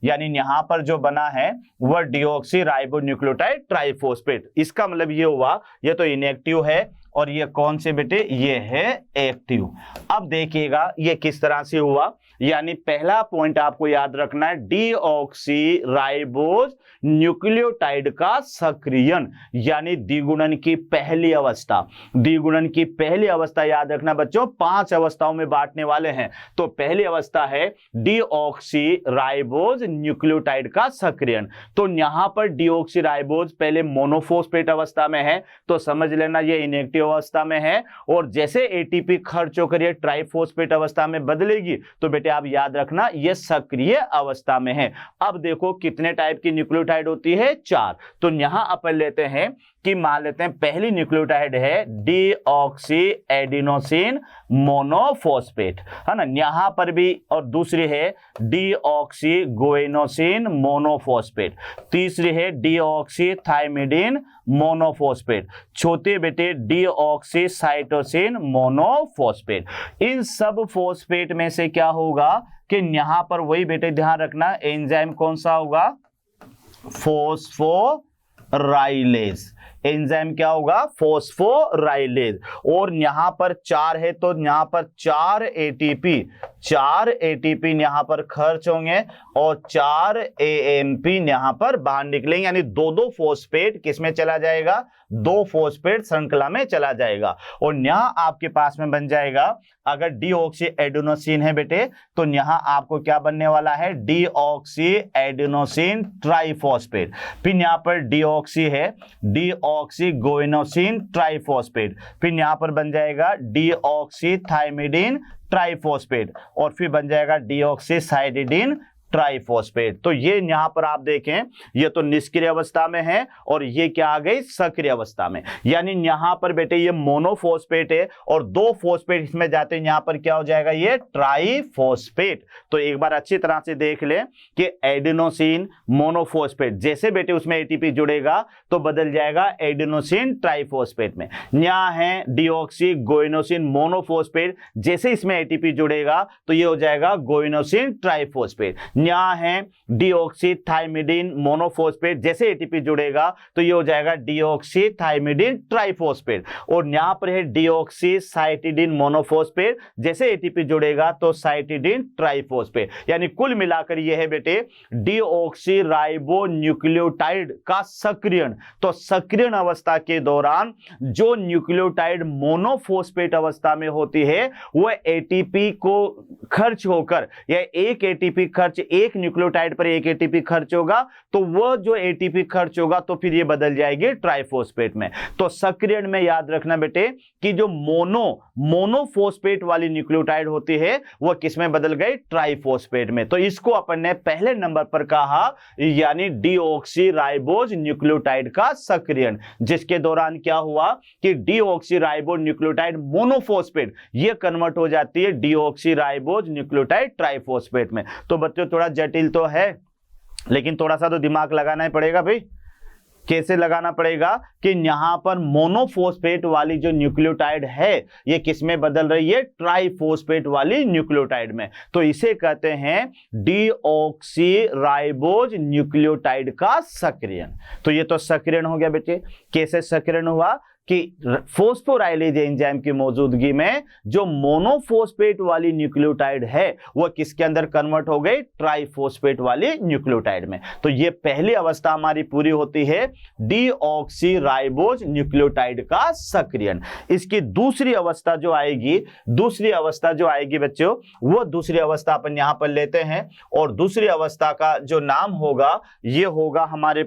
A: यानी यहां पर जो बना है वह डीऑक्सीराइबोन्यूक्लियोटाइड ट्राइफॉस्फेट। इसका मतलब ये हुआ ये तो इनएक्टिव है और ये कौन से बेटे, ये है एक्टिव। अब देखिएगा ये किस तरह से हुआ, यानी पहला पॉइंट आपको याद रखना है, डीऑक्सी राइबोज न्यूक्लियोटाइड का सक्रियण, यानी द्विगुणन की पहली अवस्था। द्विगुणन की पहली अवस्था याद रखना बच्चों, 5 अवस्थाओं में बांटने वाले हैं। तो पहली अवस्था है डीऑक्सी राइबोज न्यूक्लियोटाइड का सक्रियण। तो यहां पर डीऑक्सी राइबोज पहले मोनोफॉस्फेट अवस्था में है, तो समझ लेना ये इनएक्टिव अवस्था में है, और जैसे एटीपी खर्च होकर ये ट्राइफॉस्फेट अवस्था में बदलेगी तो बेटे आप याद रखना ये सक्रिय अवस्था में है। अब देखो कितने टाइप की न्यूक्लियोटाइड होती है, 4। तो यहां अपन लेते हैं कि मान लेते हैं पहली न्यूक्लियोटाइड है डीऑक्सी एडिनोसिन मोनोफॉस्फेट, है ना, यहां पर भी, और दूसरी है डीऑक्सी गुएनोसिन मोनोफॉस्फेट, तीसरी है डीऑक्सी थाइमिडीन मोनोफॉस्फेट, चौथी बेटे डीऑक्सी साइटोसिन मोनोफॉस्फेट। इन सब फॉस्फेट में से क्या होगा कि यहां पर वही बेटे ध्यान रखना, एंजाइम कौन सा होगा, फॉस्फोराइलेज। एंजाइम क्या होगा, फॉस्फोराइलेज। और यहां पर 4 है तो यहां पर 4 एटीपी यहां पर खर्च होंगे और 4 एएमपी यहां पर बाहर निकलेंगे, यानी 2 फॉस्फेट किसमें चला जाएगा, 2 फॉस्फेट श्रृंखला में चला जाएगा। और यहां आपके पास में बन जाएगा, अगर डीऑक्सी एडिनोसिन है बेटे तो यहां आपको क्या बनने वाला है, डीऑक्सी एडिनोसिन ट्राइफॉस्फेट। फिर यहां पर डीऑक्सी है डीऑक्सी गुएनोसिन ट्राइफॉस्फेट, फिर यहां पर बन जाएगा डीऑक्सी थाइमिडीन ट्राइफॉस्फेट, और फिर बन जाएगा डीऑक्सी साइडिडीन ट्राइफॉस्फेट। तो ये यहां पर आप देखें ये तो निष्क्रिय अवस्था में है और ये क्या आ गई, सक्रिय अवस्था में। यानी यहां पर बेटे ये मोनोफॉस्फेट है और 2 फॉस्फेट इसमें जाते हैं, यहां पर क्या हो जाएगा, ये ट्राइफॉस्फेट। तो एक बार अच्छी तरह से देख लें कि एडिनोसिन मोनोफॉस्फेट, जैसे बेटे उसमें एटीपी जुड़ेगा तो बदल जाएगा एडिनोसिन ट्राइफॉस्फेट में। यहां है डीऑक्सी गुएनोसिन मोनोफॉस्फेट, जैसे इसमें एटीपी जुड़ेगा तो ये हो जाएगा गुएनोसिन ट्राइफॉस्फेट। यहां है डीऑक्सी थाइमिडीन मोनोफॉस्फेट, जैसे एटीपी जुड़ेगा तो ये हो जाएगा डीऑक्सी थाइमिडीन ट्राइफॉस्फेट। और यहां पर है डीऑक्सी साइटिडीन मोनोफॉस्फेट, जैसे एटीपी जुड़ेगा तो साइटिडीन ट्राइफॉस्फेट। यानी कुल मिलाकर ये है बेटे डीऑक्सी राइबो न्यूक्लियोटाइड का सक्रियण। तो सक्रियण अवस्था के दौरान जो न्यूक्लियोटाइड मोनोफॉस्फेट अवस्था में होती है वह एटीपी को खर्च होकर, या एक एटीपी खर्च, एक न्यूक्लियोटाइड पर एक एटीपी खर्च होगा तो वह जो एटीपी खर्च होगा तो फिर ये बदल जाएगी ट्राइफॉस्फेट में। तो सक्रियण में याद रखना बेटे कि जो मोनोफॉस्फेट वाली न्यूक्लियोटाइड होती है वह किसमें बदल गई, ट्राइफॉस्फेट में। तो इसको अपन ने पहले नंबर पर कहा, यानी डीऑक्सी राइबोज न्यूक्लियोटाइड का सक्रियण, जिसके दौरान क्या हुआ कि डीऑक्सी राइबोज न्यूक्लियोटाइड मोनोफॉस्फेट ये कन्वर्ट हो जाती है डीऑक्सी राइबोज न्यूक्लियोटाइड ट्राइफॉस्फेट में। तो बच्चों थोड़ा जटिल तो है, लेकिन थोड़ा सा तो दिमाग लगाना ही पड़ेगा भाई। कैसे लगाना पड़ेगा कि यहां पर मोनोफॉस्फेट वाली जो न्यूक्लियोटाइड है ये किसमें बदल रही है, ट्राइफॉस्फेट वाली न्यूक्लियोटाइड में। तो इसे कहते हैं डीऑक्सी राइबोज न्यूक्लियोटाइड का सक्रियण। तो ये तो सक्रियण हो गया बेटे। कैसे सक्रियण हुआ कि फॉस्फोराइलेज एंजाइम की मौजूदगी में जो मोनोफॉस्फेट वाली न्यूक्लियोटाइड है वह किसके अंदर कन्वर्ट हो गई, ट्राइफॉस्फेट वाली न्यूक्लियोटाइड में। तो ये पहली अवस्था हमारी पूरी होती है डीऑक्सी राइबोज न्यूक्लियोटाइड का सक्रियण। इसकी दूसरी अवस्था जो आएगी बच्चों, वो दूसरी अवस्था अपन यहां पर लेते हैं, और दूसरी अवस्था का जो नाम होगा ये होगा हमारे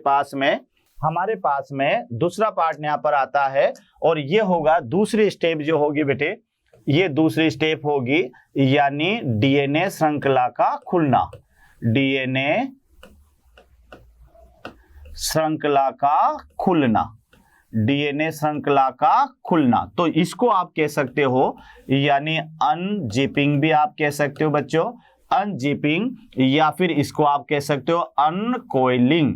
A: पास में दूसरा पार्ट यहां पर आता है, और ये होगा दूसरी स्टेप जो होगी बेटे, ये दूसरी स्टेप होगी यानी डीएनए श्रृंखला का खुलना। डीएनए श्रृंखला का खुलना, तो इसको आप कह सकते हो यानी अनजिपिंग भी आप कह सकते हो बच्चों, अनजिपिंग, या फिर इसको आप कह सकते हो अनकोइलिंग।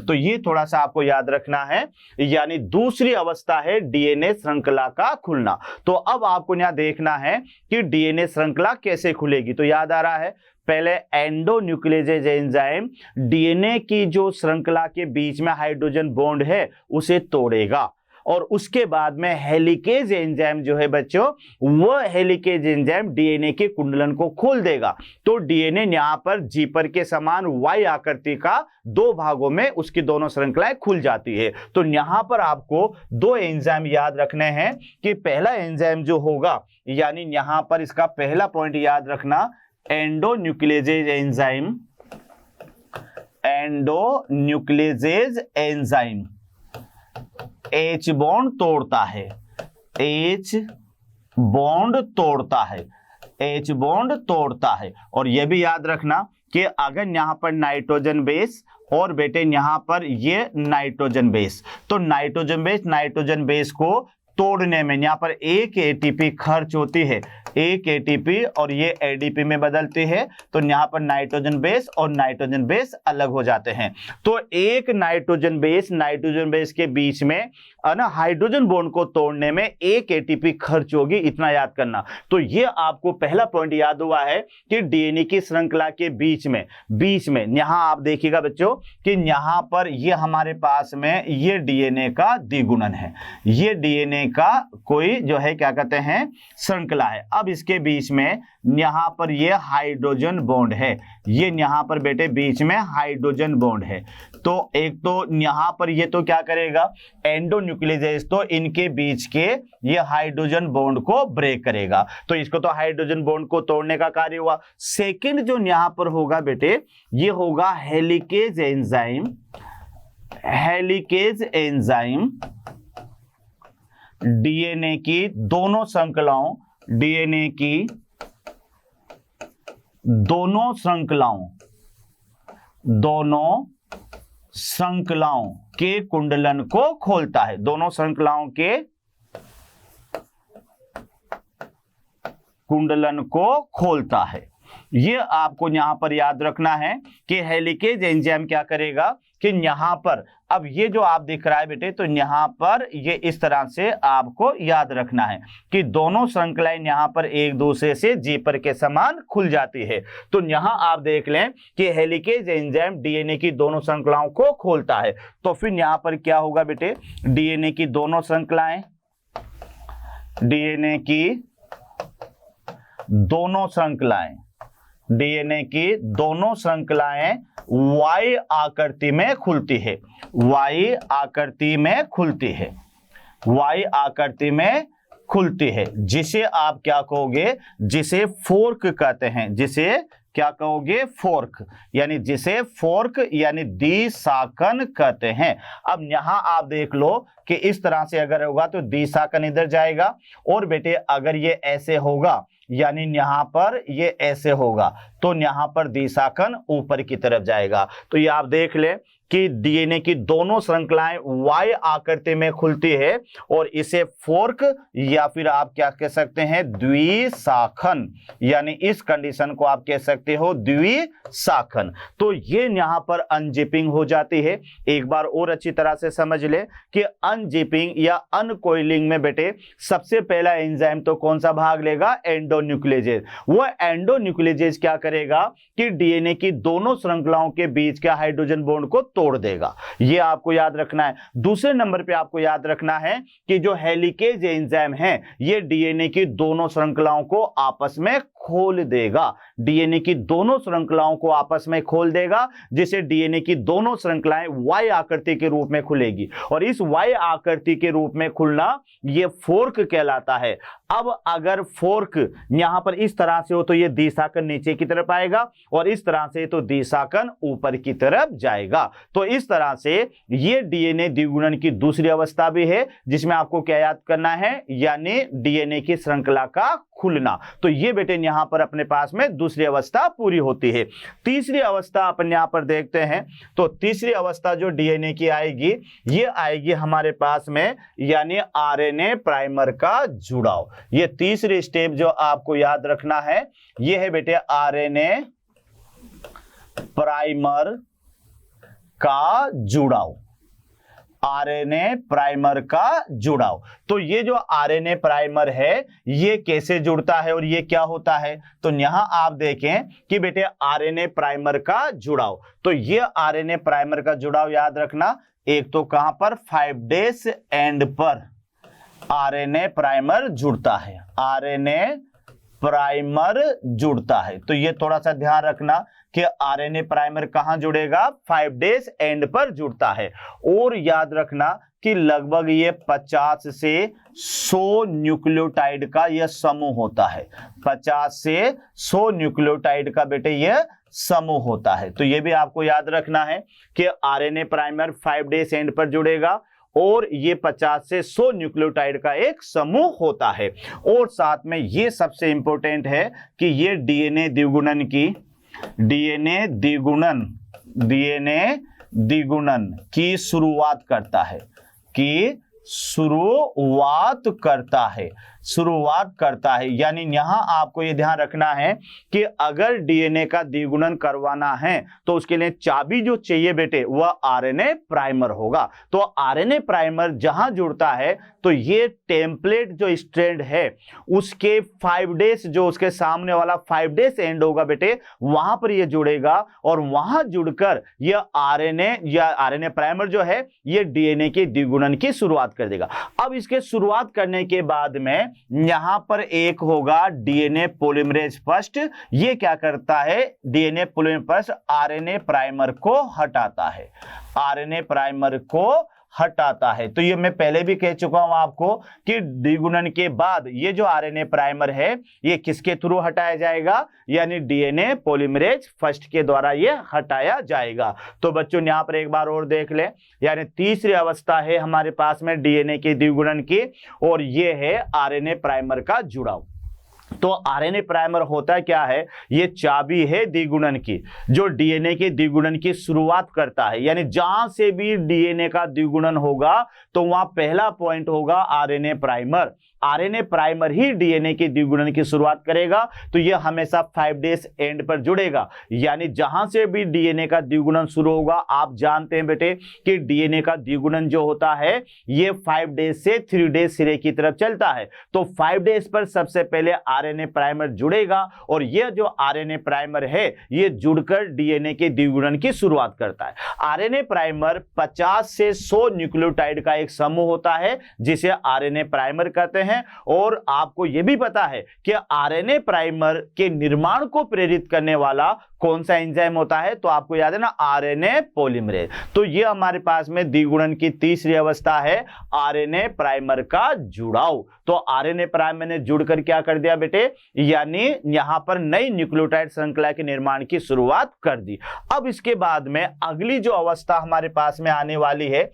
A: तो ये थोड़ा सा आपको याद रखना है, यानी दूसरी अवस्था है डीएनए श्रृंखला का खुलना। तो अब आपको यहां देखना है कि डीएनए श्रृंखला कैसे खुलेगी। तो याद आ रहा है पहले एंडोन्यूक्लियेज एंजाइम डीएनए की जो श्रृंखला के बीच में हाइड्रोजन बॉन्ड है उसे तोड़ेगा, और उसके बाद में हेलिकेज एंजाइम जो है बच्चों, वो हेलिकेज एंजाइम डीएनए के कुंडलन को खोल देगा। तो डीएनए यहां पर जीपर के समान वाई आकृति का दो भागों में उसकी दोनों श्रृंखलाएं खुल जाती है। तो यहां पर आपको दो एंजाइम याद रखने हैं कि पहला एंजाइम जो होगा, यानी यहां पर इसका पहला पॉइंट याद रखना, एंडोन्यूक्लियेजेज एंजाइम, एंडोन्यूक्लियेजेज एंजाइम H बॉन्ड तोड़ता है, H बॉन्ड तोड़ता है, H बॉन्ड तोड़ता है। और यह भी याद रखना कि अगर यहां पर नाइट्रोजन बेस और बेटे यहां पर ये नाइट्रोजन बेस, तो नाइट्रोजन बेस को तोड़ने में यहां पर एक एटीपी खर्च होती है, एक एटीपी, और ये एडीपी में बदलती है। तो यहां पर नाइट्रोजन बेस अलग हो जाते हैं। तो एक नाइट्रोजन बेस के बीच में ना हाइड्रोजन बॉन्ड को तोड़ने में एक एटीपी खर्च होगी, इतना याद करना। तो ये आपको पहला पॉइंट याद हुआ है कि डीएनए की श्रृंखला के बीच में यहां आप देखिएगा बच्चों कि यहां पर ये हमारे पास में ये डीएनए का द्विगुणन है, ये डीएनए का कोई जो है क्या कहते हैं श्रृंखला है। अब इसके बीच में यहां पर ये हाइड्रोजन बॉन्ड है, ये यहां पर बेटे बीच में हाइड्रोजन बॉन्ड है। तो एक तो यहां पर ये तो क्या करेगा, एंडोन्यूक्लियेजेज तो इनके बीच के ये हाइड्रोजन बॉन्ड को ब्रेक करेगा, तो इसको तो हाइड्रोजन बॉन्ड को तोड़ने का कार्य हुआ। सेकंड जो यहां पर होगा बेटे, ये होगा हेलिकेज एंजाइम डीएनए की दोनों श्रृंखलाओं के कुंडलन को खोलता है, दोनों श्रृंखलाओं के कुंडलन को खोलता है। ये आपको यहां पर याद रखना है कि हेलिकेज एंजाइम क्या करेगा कि यहां पर, अब ये जो आप दिख रहा है बेटे, तो यहां पर ये इस तरह से आपको याद रखना है कि दोनों श्रृंखलाएं यहां पर एक दूसरे से जीपर के समान खुल जाती है। तो यहां आप देख लें कि हेलिकेज एंजाइम डीएनए की दोनों श्रृंखलाओं को खोलता है। तो फिर यहां पर क्या होगा बेटे, डीएनए की दोनों श्रृंखलाएं वाई आकृति में खुलती है, वाई आकृति में खुलती है, जिसे आप क्या कहोगे, जिसे फोर्क कहते हैं, जिसे क्या कहोगे, फोर्क, यानी जिसे फोर्क यानी द्विशाखन कहते हैं। अब यहां आप देख लो कि इस तरह से अगर होगा तो द्विशाखन इधर जाएगा, और बेटे अगर ये ऐसे होगा यानी यहां पर ये ऐसे होगा तो यहां पर द्विशाखन ऊपर की तरफ जाएगा। तो ये आप देख ले कि डीएनए की दोनों श्रृंखलाएं वाई आकृति में खुलती है और इसे फोर्क या फिर आप क्या कह सकते हैं, द्विशाखन, यानी इस कंडीशन को आप कह सकते हो द्विशाखन। तो ये यहां पर अनजिपिंग हो जाती है। एक बार और अच्छी तरह से समझ ले कि अनजिपिंग या अनकोइलिंग में बेटे सबसे पहला एंजाइम तो कौन सा भाग लेगा, एंडोन्यूक्लियेजेज। वो एंडोन्यूक्लियेजेज क्या करेगा कि डीएनए की दोनों श्रृंखलाओं के बीच के हाइड्रोजन बॉन्ड को तोड़ देगा, ये आपको याद रखना है। दूसरे नंबर पे आपको याद रखना है कि जो हेलिकेज एंजाइम है ये डीएनए की दोनों श्रृंखलाओं को आपस में खोल देगा, डीएनए की दोनों श्रृंखलाओं को आपस में खोल देगा, जिसे डीएनए की दोनों श्रृंखलाएं वाई आकृति के रूप में खुलेगी, और इस वाई आकृति के रूप में खुलना ये फोर्क कहलाता है। अब अगर फोर्क यहां पर इस तरह से हो तो ये द्विशाखन नीचे की तरफ आएगा, और इस तरह से तो द्विशाखन ऊपर की तरफ जाएगा। तो इस तरह से ये डीएनए द्विगुणन की दूसरी अवस्था भी है, जिसमें आपको क्या याद करना है, यानी डीएनए की श्रृंखला का खुलना। तो ये बेटे यहां पर अपने पास में दूसरी अवस्था पूरी होती है। तीसरी अवस्था अपन यहां पर देखते हैं, तो तीसरी अवस्था जो डीएनए की आएगी, ये आएगी हमारे पास में, यानी आरएनए प्राइमर का जुड़ाव। ये तीसरी स्टेप जो आपको याद रखना है, ये है बेटे आरएनए प्राइमर का जुड़ाव, आरएनए प्राइमर का जुड़ाव। तो ये जो आरएनए प्राइमर है ये कैसे जुड़ता है और ये क्या होता है, तो यहां आप देखें कि बेटे आरएनए प्राइमर का जुड़ाव, तो ये आरएनए प्राइमर का जुड़ाव याद रखना, एक तो कहां पर 5 डेज एंड पर आरएनए प्राइमर जुड़ता है, आरएनए प्राइमर जुड़ता है। तो ये थोड़ा सा ध्यान रखना कि आरएनए प्राइमर कहां जुड़ेगा, 5 डेज एंड पर जुड़ता है। और याद रखना कि लगभग ये 50 से 100 न्यूक्लियोटाइड का यह समूह होता है, 50 से 100 न्यूक्लियोटाइड का बेटे यह समूह होता है। तो ये भी आपको याद रखना है कि आरएनए प्राइमर 5 डेज एंड पर जुड़ेगा और ये 50 से 100 न्यूक्लियोटाइड का एक समूह होता है। और साथ में ये सबसे इंपॉर्टेंट है कि ये डीएनए द्विगुणन की शुरुआत करता है, यानी यहां आपको ये ध्यान रखना है कि अगर डीएनए का द्विगुणन करवाना है तो उसके लिए चाबी जो चाहिए बेटे वह आरएनए प्राइमर होगा। तो आरएनए प्राइमर जहां जुड़ता है तो ये टेम्पलेट जो स्ट्रैंड है उसके 5 डेज, जो उसके सामने वाला 5 डेज एंड होगा बेटे, वहां पर ये जुड़ेगा और वहां जुड़कर यह आरएनए प्राइमर जो है ये डीएनए के द्विगुणन की शुरुआत कर देगा। अब इसके शुरुआत करने के बाद में यहां पर एक होगा डीएनए पॉलीमरेज फर्स्ट, ये क्या करता है, DNA polymerase first RNA primer को हटाता है। तो ये मैं पहले भी कह चुका हूं आपको कि द्विगुणन के बाद ये जो आरएनए प्राइमर है ये किसके थ्रू हटाया जाएगा, यानी डीएनए पॉलीमरेज फर्स्ट के द्वारा ये हटाया जाएगा। तो बच्चों यहां पर एक बार और देख ले, यानी तीसरी अवस्था है हमारे पास में डीएनए के द्विगुणन की और ये है आरएनए प्राइमर का जुड़ाव। तो आरएनए प्राइमर होता क्या है, ये चाबी है द्विगुणन की, जो डीएनए के द्विगुणन की शुरुआत करता है, यानी जहां से भी डीएनए का द्विगुणन होगा तो वहां पहला पॉइंट होगा आरएनए प्राइमर। आरएनए प्राइमर ही डीएनए के द्विगुणन की शुरुआत करेगा, तो यह हमेशा 5 डेज एंड पर जुड़ेगा, यानी जहां से भी डीएनए का द्विगुणन शुरू होगा, आप जानते हैं बेटे कि डीएनए का द्विगुणन जो होता है ये 5 डेज से 3 डेज सिरे की तरफ चलता है। तो 5 डेज पर सबसे पहले आरएनए प्राइमर जुड़ेगा और यह जो आरएनए प्राइमर है ये जुड़कर डीएनए के द्विगुणन की शुरुआत करता है। आरएनए प्राइमर 50 से 100 न्यूक्लियोटाइड का एक समूह होता है जिसे आरएनए प्राइमर कहते हैं। और आपको यह भी पता है कि आरएनए प्राइमर के निर्माण को प्रेरित करने वाला कौन सा एंजाइम होता है, तो आपको याद है ना, आरएनए पॉलीमरेज। तो यह हमारे पास में द्विगुणन की तीसरी अवस्था है आरएनए प्राइमर का जुड़ाव। तो आरएनए प्राइमर ने जुड़कर क्या कर दिया बेटे, यानी यहां पर नई न्यूक्लियोटाइड श्रृंखला के निर्माण की शुरुआत कर दी। अब इसके बाद में अगली जो अवस्था हमारे पास में आने वाली है,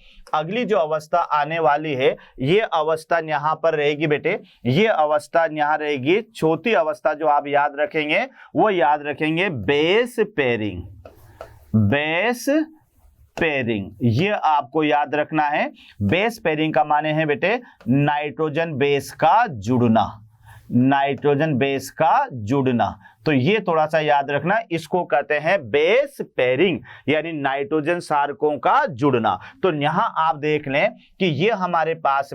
A: ये अवस्था यहां पर रहेगी बेटे, ये अवस्था यहां रहेगी, चौथी अवस्था जो आप याद रखेंगे वो याद रखेंगे बेस पेयरिंग। ये आपको याद रखना है। बेस पेयरिंग का माने है बेटे नाइट्रोजन बेस का जुड़ना। तो ये थोड़ा सा याद रखना, इसको कहते हैं बेस पेयरिंग, यानी नाइट्रोजन सारकों का जुड़ना। तो यहां आप देख लें कि ये हमारे पास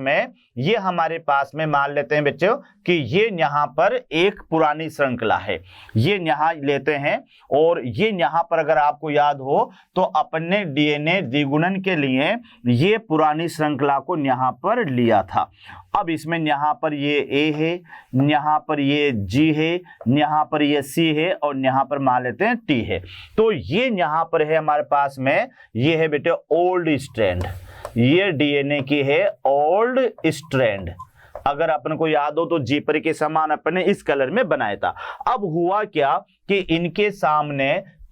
A: में मान लेते हैं बच्चों कि ये यहां पर एक पुरानी श्रृंखला है, ये यहां लेते हैं और ये यहां पर अगर आपको याद हो तो अपने डीएनए द्विगुणन के लिए ये पुरानी श्रृंखला को यहां पर लिया था। अब इसमें यहां पर ये ए है, यहां पर ये जी है, यहां पर ये सी है और यहां पर मान लेते हैं टी है। तो ये यहां पर है हमारे पास में, ये है बेटे ओल्ड स्ट्रैंड, ये डीएनए की है ओल्ड स्ट्रैंड। अगर अपन को याद हो तो जीपर के समान अपन ने इस कलर में बनाया था। अब हुआ क्या कि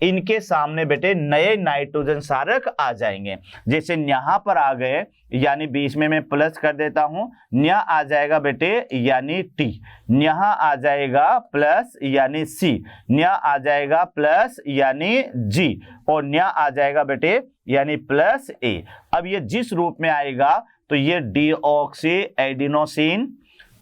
A: इनके सामने बेटे नए नाइट्रोजन सारक आ जाएंगे, जैसे यहां पर आ गए, यानी बीच में मैं प्लस कर देता हूं, यहाँ आ जाएगा बेटे यानी टी, यहाँ आ जाएगा प्लस यानी सी, यहाँ आ जाएगा प्लस यानी जी और यहाँ आ जाएगा बेटे यानी प्लस ए। अब ये जिस रूप में आएगा तो ये डीऑक्सी एडिनोसिन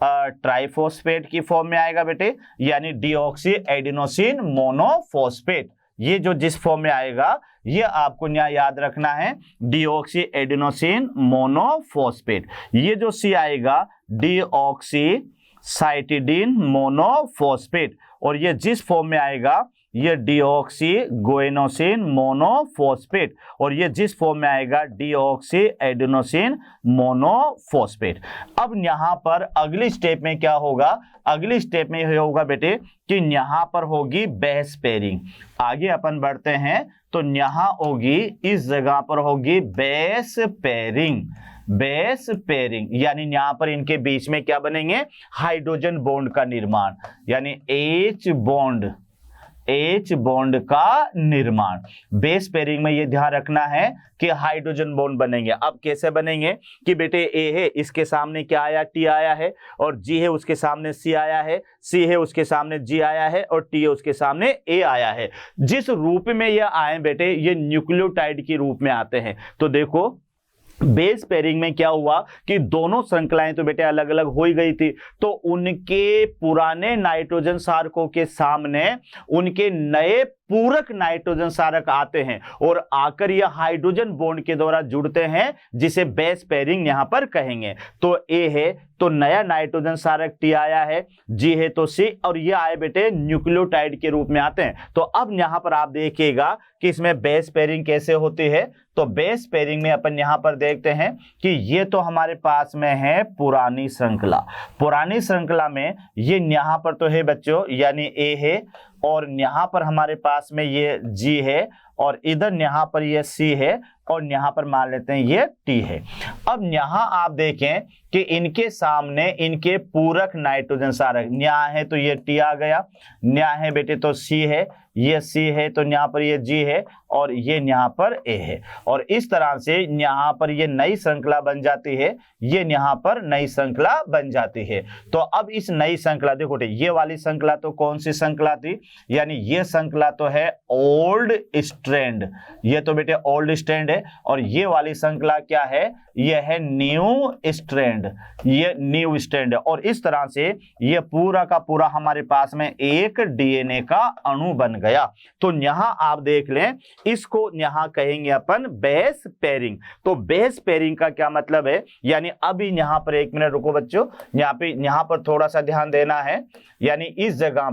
A: ट्राइफॉस्फेट की फॉर्म में आएगा बेटे, यानी डीऑक्सी एडिनोसिन मोनोफॉस्फेट। ये जो जिस फॉर्म में आएगा ये आपको यहाँ याद रखना है, डीऑक्सी एडेनोसिन मोनोफॉस्फेट। ये जो सी आएगा डीऑक्सी साइटिडीन मोनोफॉस्फेट, और ये जिस फॉर्म में आएगा ये डीऑक्सी गुएनोसिन मोनोफॉस्फेट, और ये जिस फॉर्म में आएगा डीऑक्सी एडेनोसिन मोनोफॉस्फेट। अब यहाँ पर अगली स्टेप में क्या होगा, अगली स्टेप में यह होगा बेटे कि यहाँ पर होगी बेस पेयरिंग। आगे अपन बढ़ते हैं तो यहाँ होगी, इस जगह पर होगी बेस पेयरिंग। बेस पेयरिंग यानी यहां पर इनके बीच में क्या बनेंगे, हाइड्रोजन बॉन्ड का निर्माण, यानी एच बॉन्ड का निर्माण। बेस पेयरिंग में ये ध्यान रखना है कि हाइड्रोजन बॉन्ड बनेंगे। अब कैसे बनेंगे कि बेटे ए है, इसके सामने क्या आया, टी आया है, और जी है उसके सामने सी आया है, सी है उसके सामने जी आया है, और टी है उसके सामने ए आया है। जिस रूप में ये आए बेटे, ये न्यूक्लियोटाइड के रूप में आते हैं। तो देखो बेस पेयरिंग में क्या हुआ कि दोनों श्रृंखलाएं तो बेटे अलग अलग हो ही गई थी, तो उनके पुराने नाइट्रोजन सारकों के सामने उनके नए पूरक नाइट्रोजन सारक आते हैं और आकर यह हाइड्रोजन बॉन्ड के द्वारा जुड़ते हैं, जिसे बेस पेयरिंग यहां पर कहेंगे। तो ए है तो नया नाइट्रोजन सारक टी आया है, जी है तो सी, और ये आए बेटे न्यूक्लियोटाइड के रूप में आते हैं। तो अब यहां पर आप देखिएगा कि इसमें बेस पेयरिंग कैसे होती है। तो बेस पेयरिंग में अपन यहां पर देखते हैं कि ये तो हमारे पास में है पुरानी श्रृंखला। पुरानी श्रृंखला में ये यहां पर तो है बच्चों, यानी ए है, और यहां पर हमारे पास में ये जी है, और इधर यहां पर ये सी है, और यहां पर मान लेते हैं ये टी है। अब यहां आप देखें कि इनके सामने इनके पूरक नाइट्रोजन सारक, यहाँ है तो ये टी आ गया, यहाँ है बेटे तो सी है, ये सी है तो यहाँ पर ये जी है, और ये यहाँ पर ए है, और इस तरह से यहाँ पर ये नई श्रृंखला बन जाती है, ये यहाँ पर नई श्रृंखला बन जाती है। तो अब इस नई श्रृंखला देखो, ये वाली श्रृंखला तो कौन सी श्रृंखला थी, यानी ये श्रृंखला तो है ओल्ड स्ट्रैंड, ये तो बेटे ओल्ड स्ट्रैंड है, और ये वाली श्रृंखला क्या है, ये है न्यू स्ट्रैंड, ये न्यू स्ट्रैंड है। और इस तरह से ये पूरा का पूरा हमारे पास में एक डीएनए का अणु बन गया। तो यहां आप देख लें, इसको यहां कहेंगे अपन बेस पेयरिंग। तो बेस पेयरिंग का क्या मतलब है, यानी अभी यहां पर एक मिनट रुको बच्चों, यहां पर थोड़ा सा ध्यान देना है। यानी इस जगह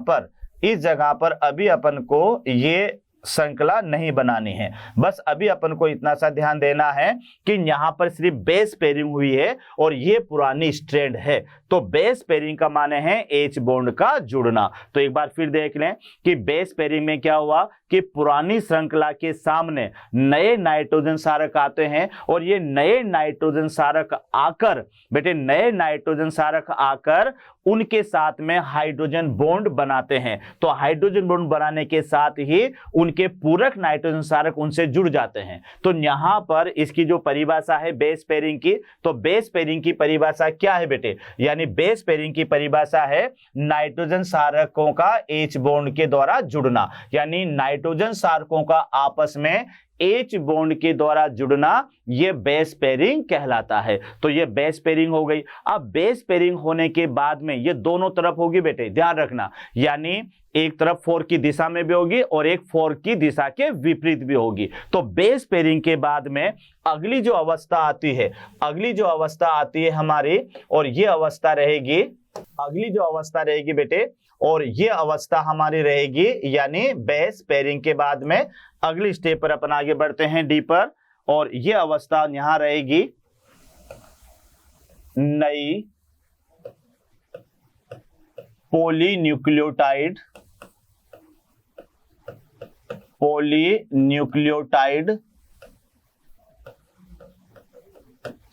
A: पर अभी अपन को ये श्रृंखला नहीं बनानी है, बस अभी अपन को इतना सा ध्यान देना है कि यहां पर सिर्फ बेस पेयरिंग हुई है और ये पुरानी स्ट्रैंड है। तो बेस पेयरिंग का माने है एच बॉन्ड का जुड़ना। तो एक बार फिर देख लें कि बेस पेयरिंग में क्या हुआ कि पुरानी श्रृंखला के सामने नए नाइट्रोजन सारक आते हैं, और ये नए नाइट्रोजन सारक आकर बेटे नए नाइट्रोजन सारक आकर उनके साथ में हाइड्रोजन बॉन्ड बनाते हैं। तो हाइड्रोजन बॉन्ड बनाने के साथ ही उनके पूरक नाइट्रोजन सारक उनसे जुड़ जाते हैं। तो यहां पर इसकी जो परिभाषा है बेस पेयरिंग की, तो बेस पेयरिंग की परिभाषा क्या है बेटे, यानी बेस पेयरिंग की परिभाषा है नाइट्रोजन सारकों का एच बॉन्ड के द्वारा जुड़ना, यानी नाइट्रोजन सारकों का आपस में एच बॉन्ड के द्वारा जुड़ना, यह बेस पेयरिंग कहलाता है। तो यह बेस पेयरिंग हो गई। अब बेस पेयरिंग होने के बाद में ये दोनों तरफ होगी बेटे, ध्यान रखना, यानी एक तरफ 4 की दिशा में भी होगी और एक 4 की दिशा के विपरीत भी होगी। तो बेस पेयरिंग के बाद में अगली जो अवस्था आती है हमारी, और ये अवस्था रहेगी, अगली जो अवस्था रहेगी बेटे, और ये अवस्था हमारी रहेगी, यानी बेस पेयरिंग के बाद में अगली स्टेप पर अपन आगे बढ़ते हैं डी पर, और ये अवस्था यहां रहेगी नई पॉलीन्यूक्लियोटाइड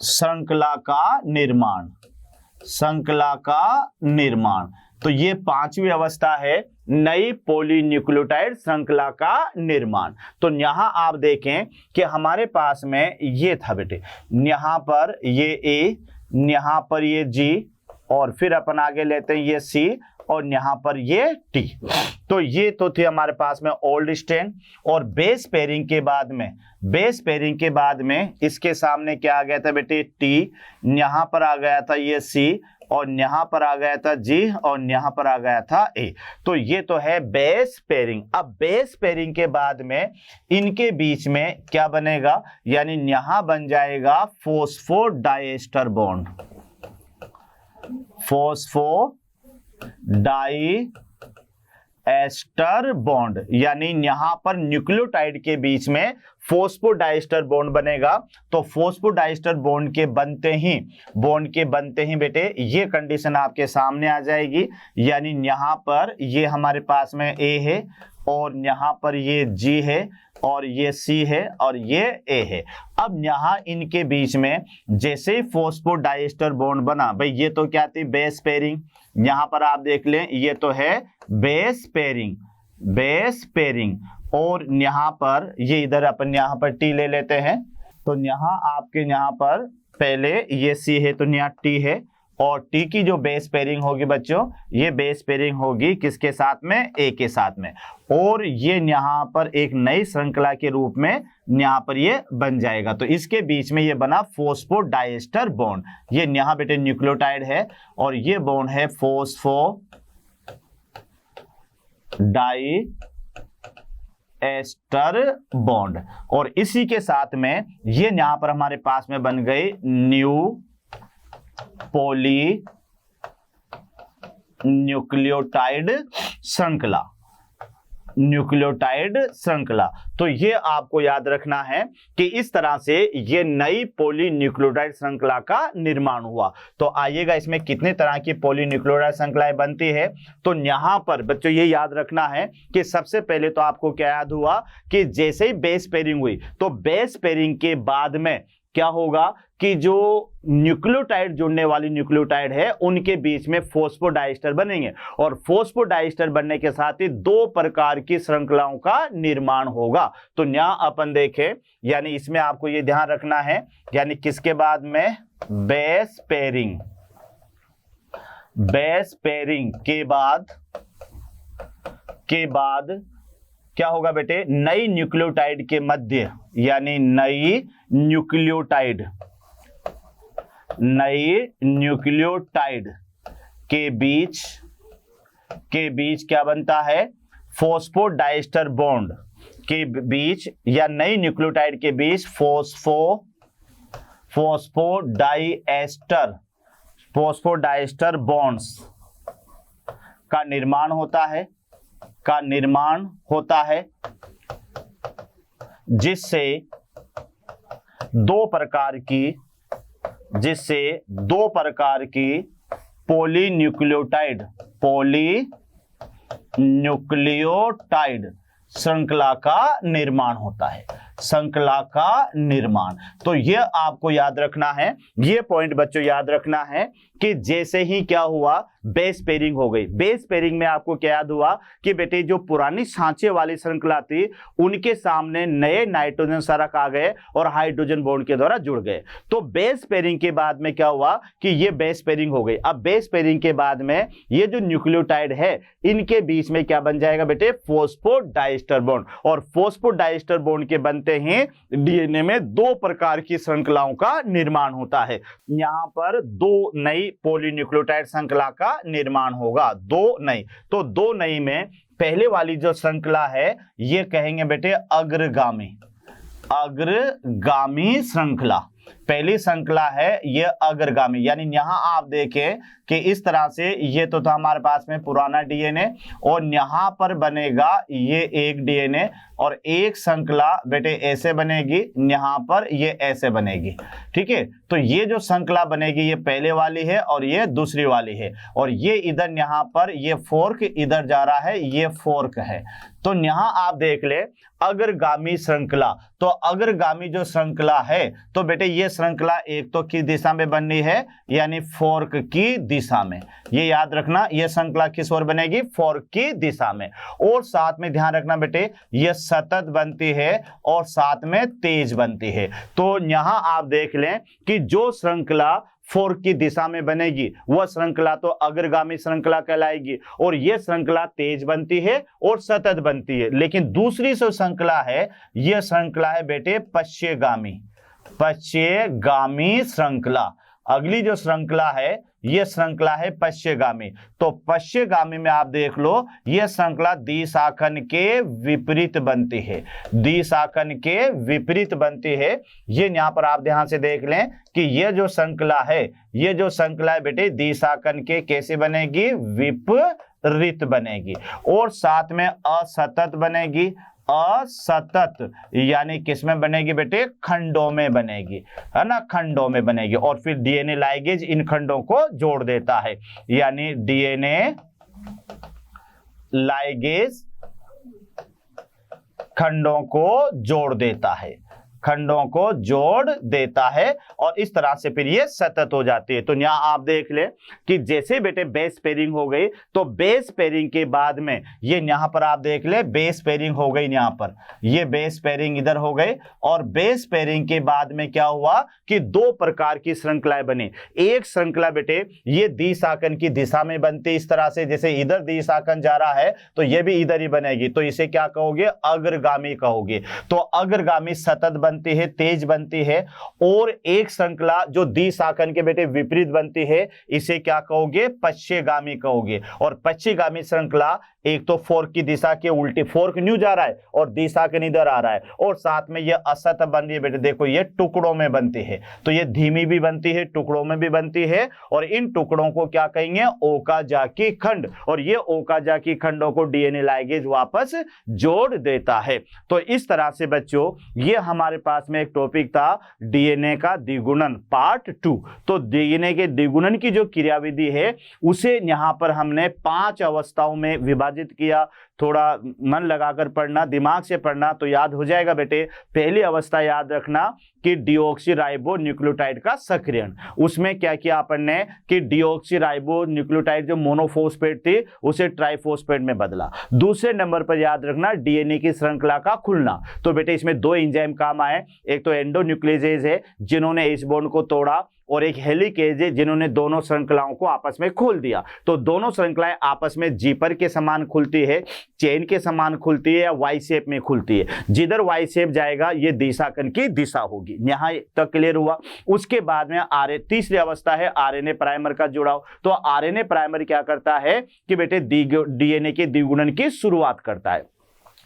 A: श्रृंखला का निर्माण। तो ये पांचवी अवस्था है नई पॉलीन्यूक्लियोटाइड श्रृंखला का निर्माण। तो यहां आप देखें कि हमारे पास में ये था बेटे, यहां पर ये ए, यहां पर ये जी, और फिर अपन आगे लेते हैं ये सी, और यहां पर ये टी। तो ये तो थे हमारे पास में ओल्ड स्ट्रैंड। और बेस पेयरिंग के बाद में इसके सामने क्या आ गया था बेटे, टी, यहां पर आ गया था ये सी, और यहाँ पर आ गया था G और यहाँ पर आ गया था A। तो ये तो है बेस पेयरिंग। अब बेस पेयरिंग के बाद में इनके बीच में क्या बनेगा, यानी यहाँ बन जाएगा फॉस्फोडाइएस्टर बॉन्ड, फॉस्फोडाइएस्टर बॉन्ड, यानी यहां पर न्यूक्लियोटाइड के बीच में फॉस्फोडाइएस्टर बॉन्ड बनेगा। तो फॉस्फोडाइएस्टर बॉन्ड के बनते ही बेटे ये कंडीशन आपके सामने आ जाएगी, यानी यहां पर ये हमारे पास में A है और यहां पर ये G है और ये C है और ये A है। अब यहाँ इनके बीच में जैसे ही फॉस्फोडाइएस्टर बॉन्ड बना, भाई ये तो क्या थी, बेस पेयरिंग। यहाँ पर आप देख लें ये तो है बेस पेयरिंग और यहाँ पर ये इधर अपन यहाँ पर T ले लेते हैं। तो यहाँ आपके यहाँ पर पहले ये C है तो यहाँ T है और T की जो बेस पेयरिंग होगी बच्चों, ये बेस पेयरिंग होगी किसके साथ में, A के साथ में। और ये यहाँ पर एक नई श्रृंखला के रूप में यहाँ पर ये बन जाएगा। तो इसके बीच में ये बना फॉस्फोडाइएस्टर बॉन्ड। ये यहाँ बेटे न्यूक्लियोटाइड है और ये बॉन्ड है फॉस्फोडाइएस्टर बॉन्ड। और इसी के साथ में ये यहाँ पर हमारे पास में बन गई न्यू पॉली न्यूक्लियोटाइड श्रृंखला। तो ये आपको याद रखना है कि इस तरह से ये नई पॉली न्यूक्लियोटाइड श्रृंखला का निर्माण हुआ। तो आइएगा इसमें कितने तरह की पॉली न्यूक्लियोटाइड श्रृंखलाएं बनती है। तो यहां पर बच्चों ये याद रखना है कि सबसे पहले तो आपको क्या याद हुआ कि जैसे ही बेस पेयरिंग हुई तो बेस पेयरिंग के बाद में क्या होगा कि जो न्यूक्लियोटाइड जुड़ने वाली न्यूक्लियोटाइड है उनके बीच में फॉस्फोडाइएस्टर बनेंगे और फॉस्फोडाइएस्टर बनने के साथ ही दो प्रकार की श्रृंखलाओं का निर्माण होगा। तो यहां अपन देखें, यानी इसमें आपको ये ध्यान रखना है, यानी किसके बाद में, बेस पेयरिंग के बाद क्या होगा बेटे, नई न्यूक्लियोटाइड के मध्य, यानी नई न्यूक्लियोटाइड के बीच क्या बनता है, फॉस्फोडाइएस्टर बॉन्ड के बीच या नई न्यूक्लियोटाइड के बीच फॉस्फोडाइएस्टर बॉन्ड्स का निर्माण होता है जिससे दो प्रकार की पॉलीन्यूक्लियोटाइड श्रृंखला का निर्माण। तो ये आपको याद रखना है, ये पॉइंट बच्चों याद रखना है कि जैसे ही क्या हुआ, बेस पेयरिंग हो गई। बेस पेयरिंग में आपको क्या याद हुआ कि बेटे जो पुरानी सांचे वाली श्रृंखला थी उनके सामने नए नाइट्रोजन सरक आ गए और हाइड्रोजन बॉन्ड के द्वारा जुड़ गए। तो बेस पेयरिंग के बाद में क्या हुआ कि ये बेस पेयरिंग हो गई। अब बेस पेयरिंग के बाद में ये जो न्यूक्लियोटाइड है इनके बीच में क्या बन जाएगा बेटे, फॉस्फोडाइएस्टर बॉन्ड। और फॉस्फोडाइएस्टर बॉन्ड के बनते ही डीएनए में दो प्रकार की श्रृंखलाओं का निर्माण होता है। यहां पर दो नई पॉलीन्यूक्लियोटाइड श्रृंखला का निर्माण होगा, दो नई। तो दो नई में पहले वाली जो श्रृंखला है ये कहेंगे बेटे अग्रगामी श्रृंखला। पहली श्रृंखला है ये अग्रगामी, यानी यहां आप देखें कि इस तरह से ये तो था हमारे पास में पुराना डीएनए और यहां पर बनेगा ये एक डीएनए और एक श्रृंखला बेटे ऐसे बनेगी, यहां पर ये ऐसे बनेगी। ठीक है, तो ये जो श्रृंखला बनेगी ये पहले वाली है और ये दूसरी वाली है और ये इधर यहां पर ये फोर्क इधर जा रहा है, ये फोर्क है। तो यहां आप देख ले अग्रगामी श्रृंखला। तो अग्रगामी जो श्रृंखला है तो बेटे ये श्रृंखला एक तो किस दिशा में बननी है, यानी फोर्क की दिशा में। ये याद रखना, ये श्रृंखला किस ओर बनेगी, फोर्क की दिशा में। और साथ में ध्यान रखना बेटे ये सतत बनती है और साथ में तेज बनती है। तो यहां आप देख लें कि जो श्रृंखला फोर्क की दिशा में बनेगी वह श्रृंखला तो अग्रगामी श्रृंखला कहलाएगी और यह श्रृंखला तेज बनती है और सतत बनती है। लेकिन दूसरी जो श्रृंखला है यह श्रृंखला है बेटे पश्चगामी श्रृंखला। अगली जो श्रृंखला है ये श्रृंखला है पश्चगामी। तो पश्चगामी में आप देख लो, ये श्रृंखला द्विशाखन के विपरीत बनती है, द्विशाखन के विपरीत बनती है। ये यहां पर आप ध्यान से देख लें कि ये जो श्रृंखला है, ये जो श्रृंखला है बेटे द्विशाखन के कैसे बनेगी, विपरीत बनेगी। और साथ में असतत बनेगी, असतत यानी किसमें बनेगी बेटे, खंडों में बनेगी, है ना, खंडों में बनेगी। और फिर डीएनए लाइगेज इन खंडों को जोड़ देता है, यानी डीएनए लाइगेज खंडों को जोड़ देता है, खंडों को जोड़ देता है। और इस तरह से फिर ये सतत हो जाती है। तो यहां आप देख ले कि जैसे बेटे बेस पेयरिंग हो गई, तो बेस पेयरिंग के बाद में ये यहां पर आप देख ले बेस पेयरिंग हो गई, यहां पर ये बेस पेयरिंग इधर हो गई। और बेस पेयरिंग के बाद में क्या हुआ कि दो प्रकार की श्रृंखलाएं बनी। एक श्रृंखला बेटे ये द्विशाखन की दिशा में बनती, इस तरह से जैसे इधर द्विशाखन जा रहा है तो ये भी इधर ही बनेगी, तो इसे क्या कहोगे, अग्रगामी कहोगे। तो अग्रगामी सतत बनती है, तेज बनती है। और एक श्रृंखला जो द्विशाखन के बेटे विपरीत बनती है, इसे क्या कहोगे, पश्चगामी कहोगे। और पश्चगामी श्रृंखला एक तो फोर्क की दिशा के उल्टी, फोर्क न्यू जा रहा है और द्विशाखन इधर आ रहा है, और साथ में ये असत बन रही है बेटे, देखो ये टुकड़ों में बनती है। तो ये धीमी भी बनती है, टुकड़ों में भी बनती है। और इन टुकड़ों को क्या कहेंगे, ओकाजाकी खंड। और ये ओकाजाकी खंडों को डीएनए लाइगेज वापस जोड़ देता है। तो इस तरह से बच्चों ये हमारे पास में एक टॉपिक था डीएनए का द्विगुणन पार्ट 2। तो डीएनए के द्विगुणन की जो क्रियाविधि है उसे यहां पर हमने 5 अवस्थाओं में विभाजित किया। थोड़ा मन लगाकर पढ़ना, दिमाग से पढ़ना तो याद हो जाएगा बेटे। पहली अवस्था याद रखना कि डीऑक्सीराइबो न्यूक्लियोटाइड का सक्रियण। उसमें क्या किया अपन ने कि डीऑक्सीराइबो न्यूक्लियोटाइड जो मोनोफॉस्फेट थी उसे ट्राइफॉस्फेट में बदला। दूसरे नंबर पर याद रखना डीएनए की श्रृंखला का खुलना। तो बेटे इसमें 2 एंजाइम काम आए, एक तो एंडोन्यूक्लियेज है जिन्होंने इस बॉन्ड को तोड़ा, और एक हेलिकेज है जिन्होंने दोनों श्रृंखलाओं को आपस में खोल दिया। तो दोनों श्रृंखलाएं आपस में जीपर के समान खुलती है, चेन के समान खुलती है, या वाई शेप में खुलती है। जिधर वाई शेप जाएगा ये द्विशाखन की दिशा होगी। यहां तक क्लियर हुआ। उसके बाद में तीसरी अवस्था है आरएनए प्राइमर का जुड़ाव। तो आरएनए प्राइमर क्या करता है कि बेटे डीएनए के द्विगुणन की शुरुआत करता है।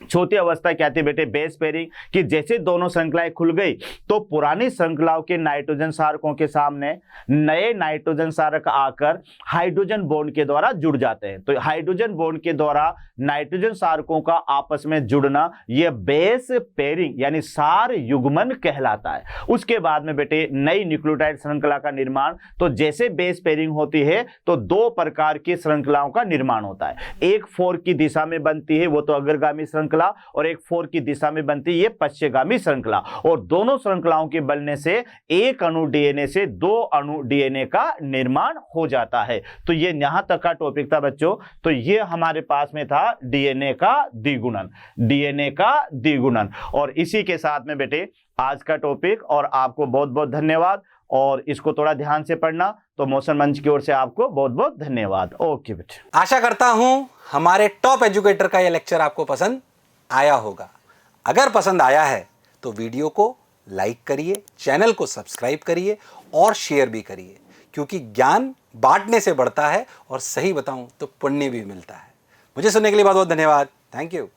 A: चौथी अवस्था क्या थी बेटे, बेस पेयरिंग, कि जैसे दोनों श्रृंखलाएं खुल गई तो पुरानी श्रृंखलाओं के नाइट्रोजन सारकों के सामने नए नाइट्रोजन सारक आकर हाइड्रोजन बॉन्ड के द्वारा जुड़ जाते हैं। तो हाइड्रोजन बॉन्ड के द्वारा नाइट्रोजन सारकों का आपस में जुड़ना यह बेस पेयरिंग यानी सार युग्मन कहलाता है। उसके बाद में बेटे नई न्यूक्लियोटाइड श्रृंखला का निर्माण। तो जैसे बेस पेयरिंग होती है तो 2 प्रकार की श्रृंखलाओं का निर्माण होता है। एक फोर्क की दिशा में बनती है, वो तो अग्रगामी श्रृंखला, और एक फोर्क की दिशा में बनती है ये पश्चगामी श्रृंखला। और दोनों श्रृंखलाओं के बनने से एक अणु डीएनए से 2 अणु डीएनए का निर्माण हो जाता है। तो ये यहां तक का टॉपिक था बच्चों। तो ये हमारे पास में था डीएनए का द्विगुणन, डीएनए का द्विगुणन। और इसी के साथ में बेटे आज का टॉपिक, और आपको बहुत बहुत धन्यवाद। और इसको थोड़ा ध्यान से पढ़ना। तो मोशन मंच की ओर से आपको बहुत बहुत धन्यवाद। ओके बेटे,
B: आशा करता हूं हमारे टॉप एजुकेटर का यह लेक्चर आपको पसंद आया होगा। अगर पसंद आया है तो वीडियो को लाइक करिए, चैनल को सब्सक्राइब करिए और शेयर भी करिए, क्योंकि ज्ञान बांटने से बढ़ता है और सही बताऊं तो पुण्य भी मिलता है। मुझे सुनने के लिए बहुत बहुत धन्यवाद। Thank you.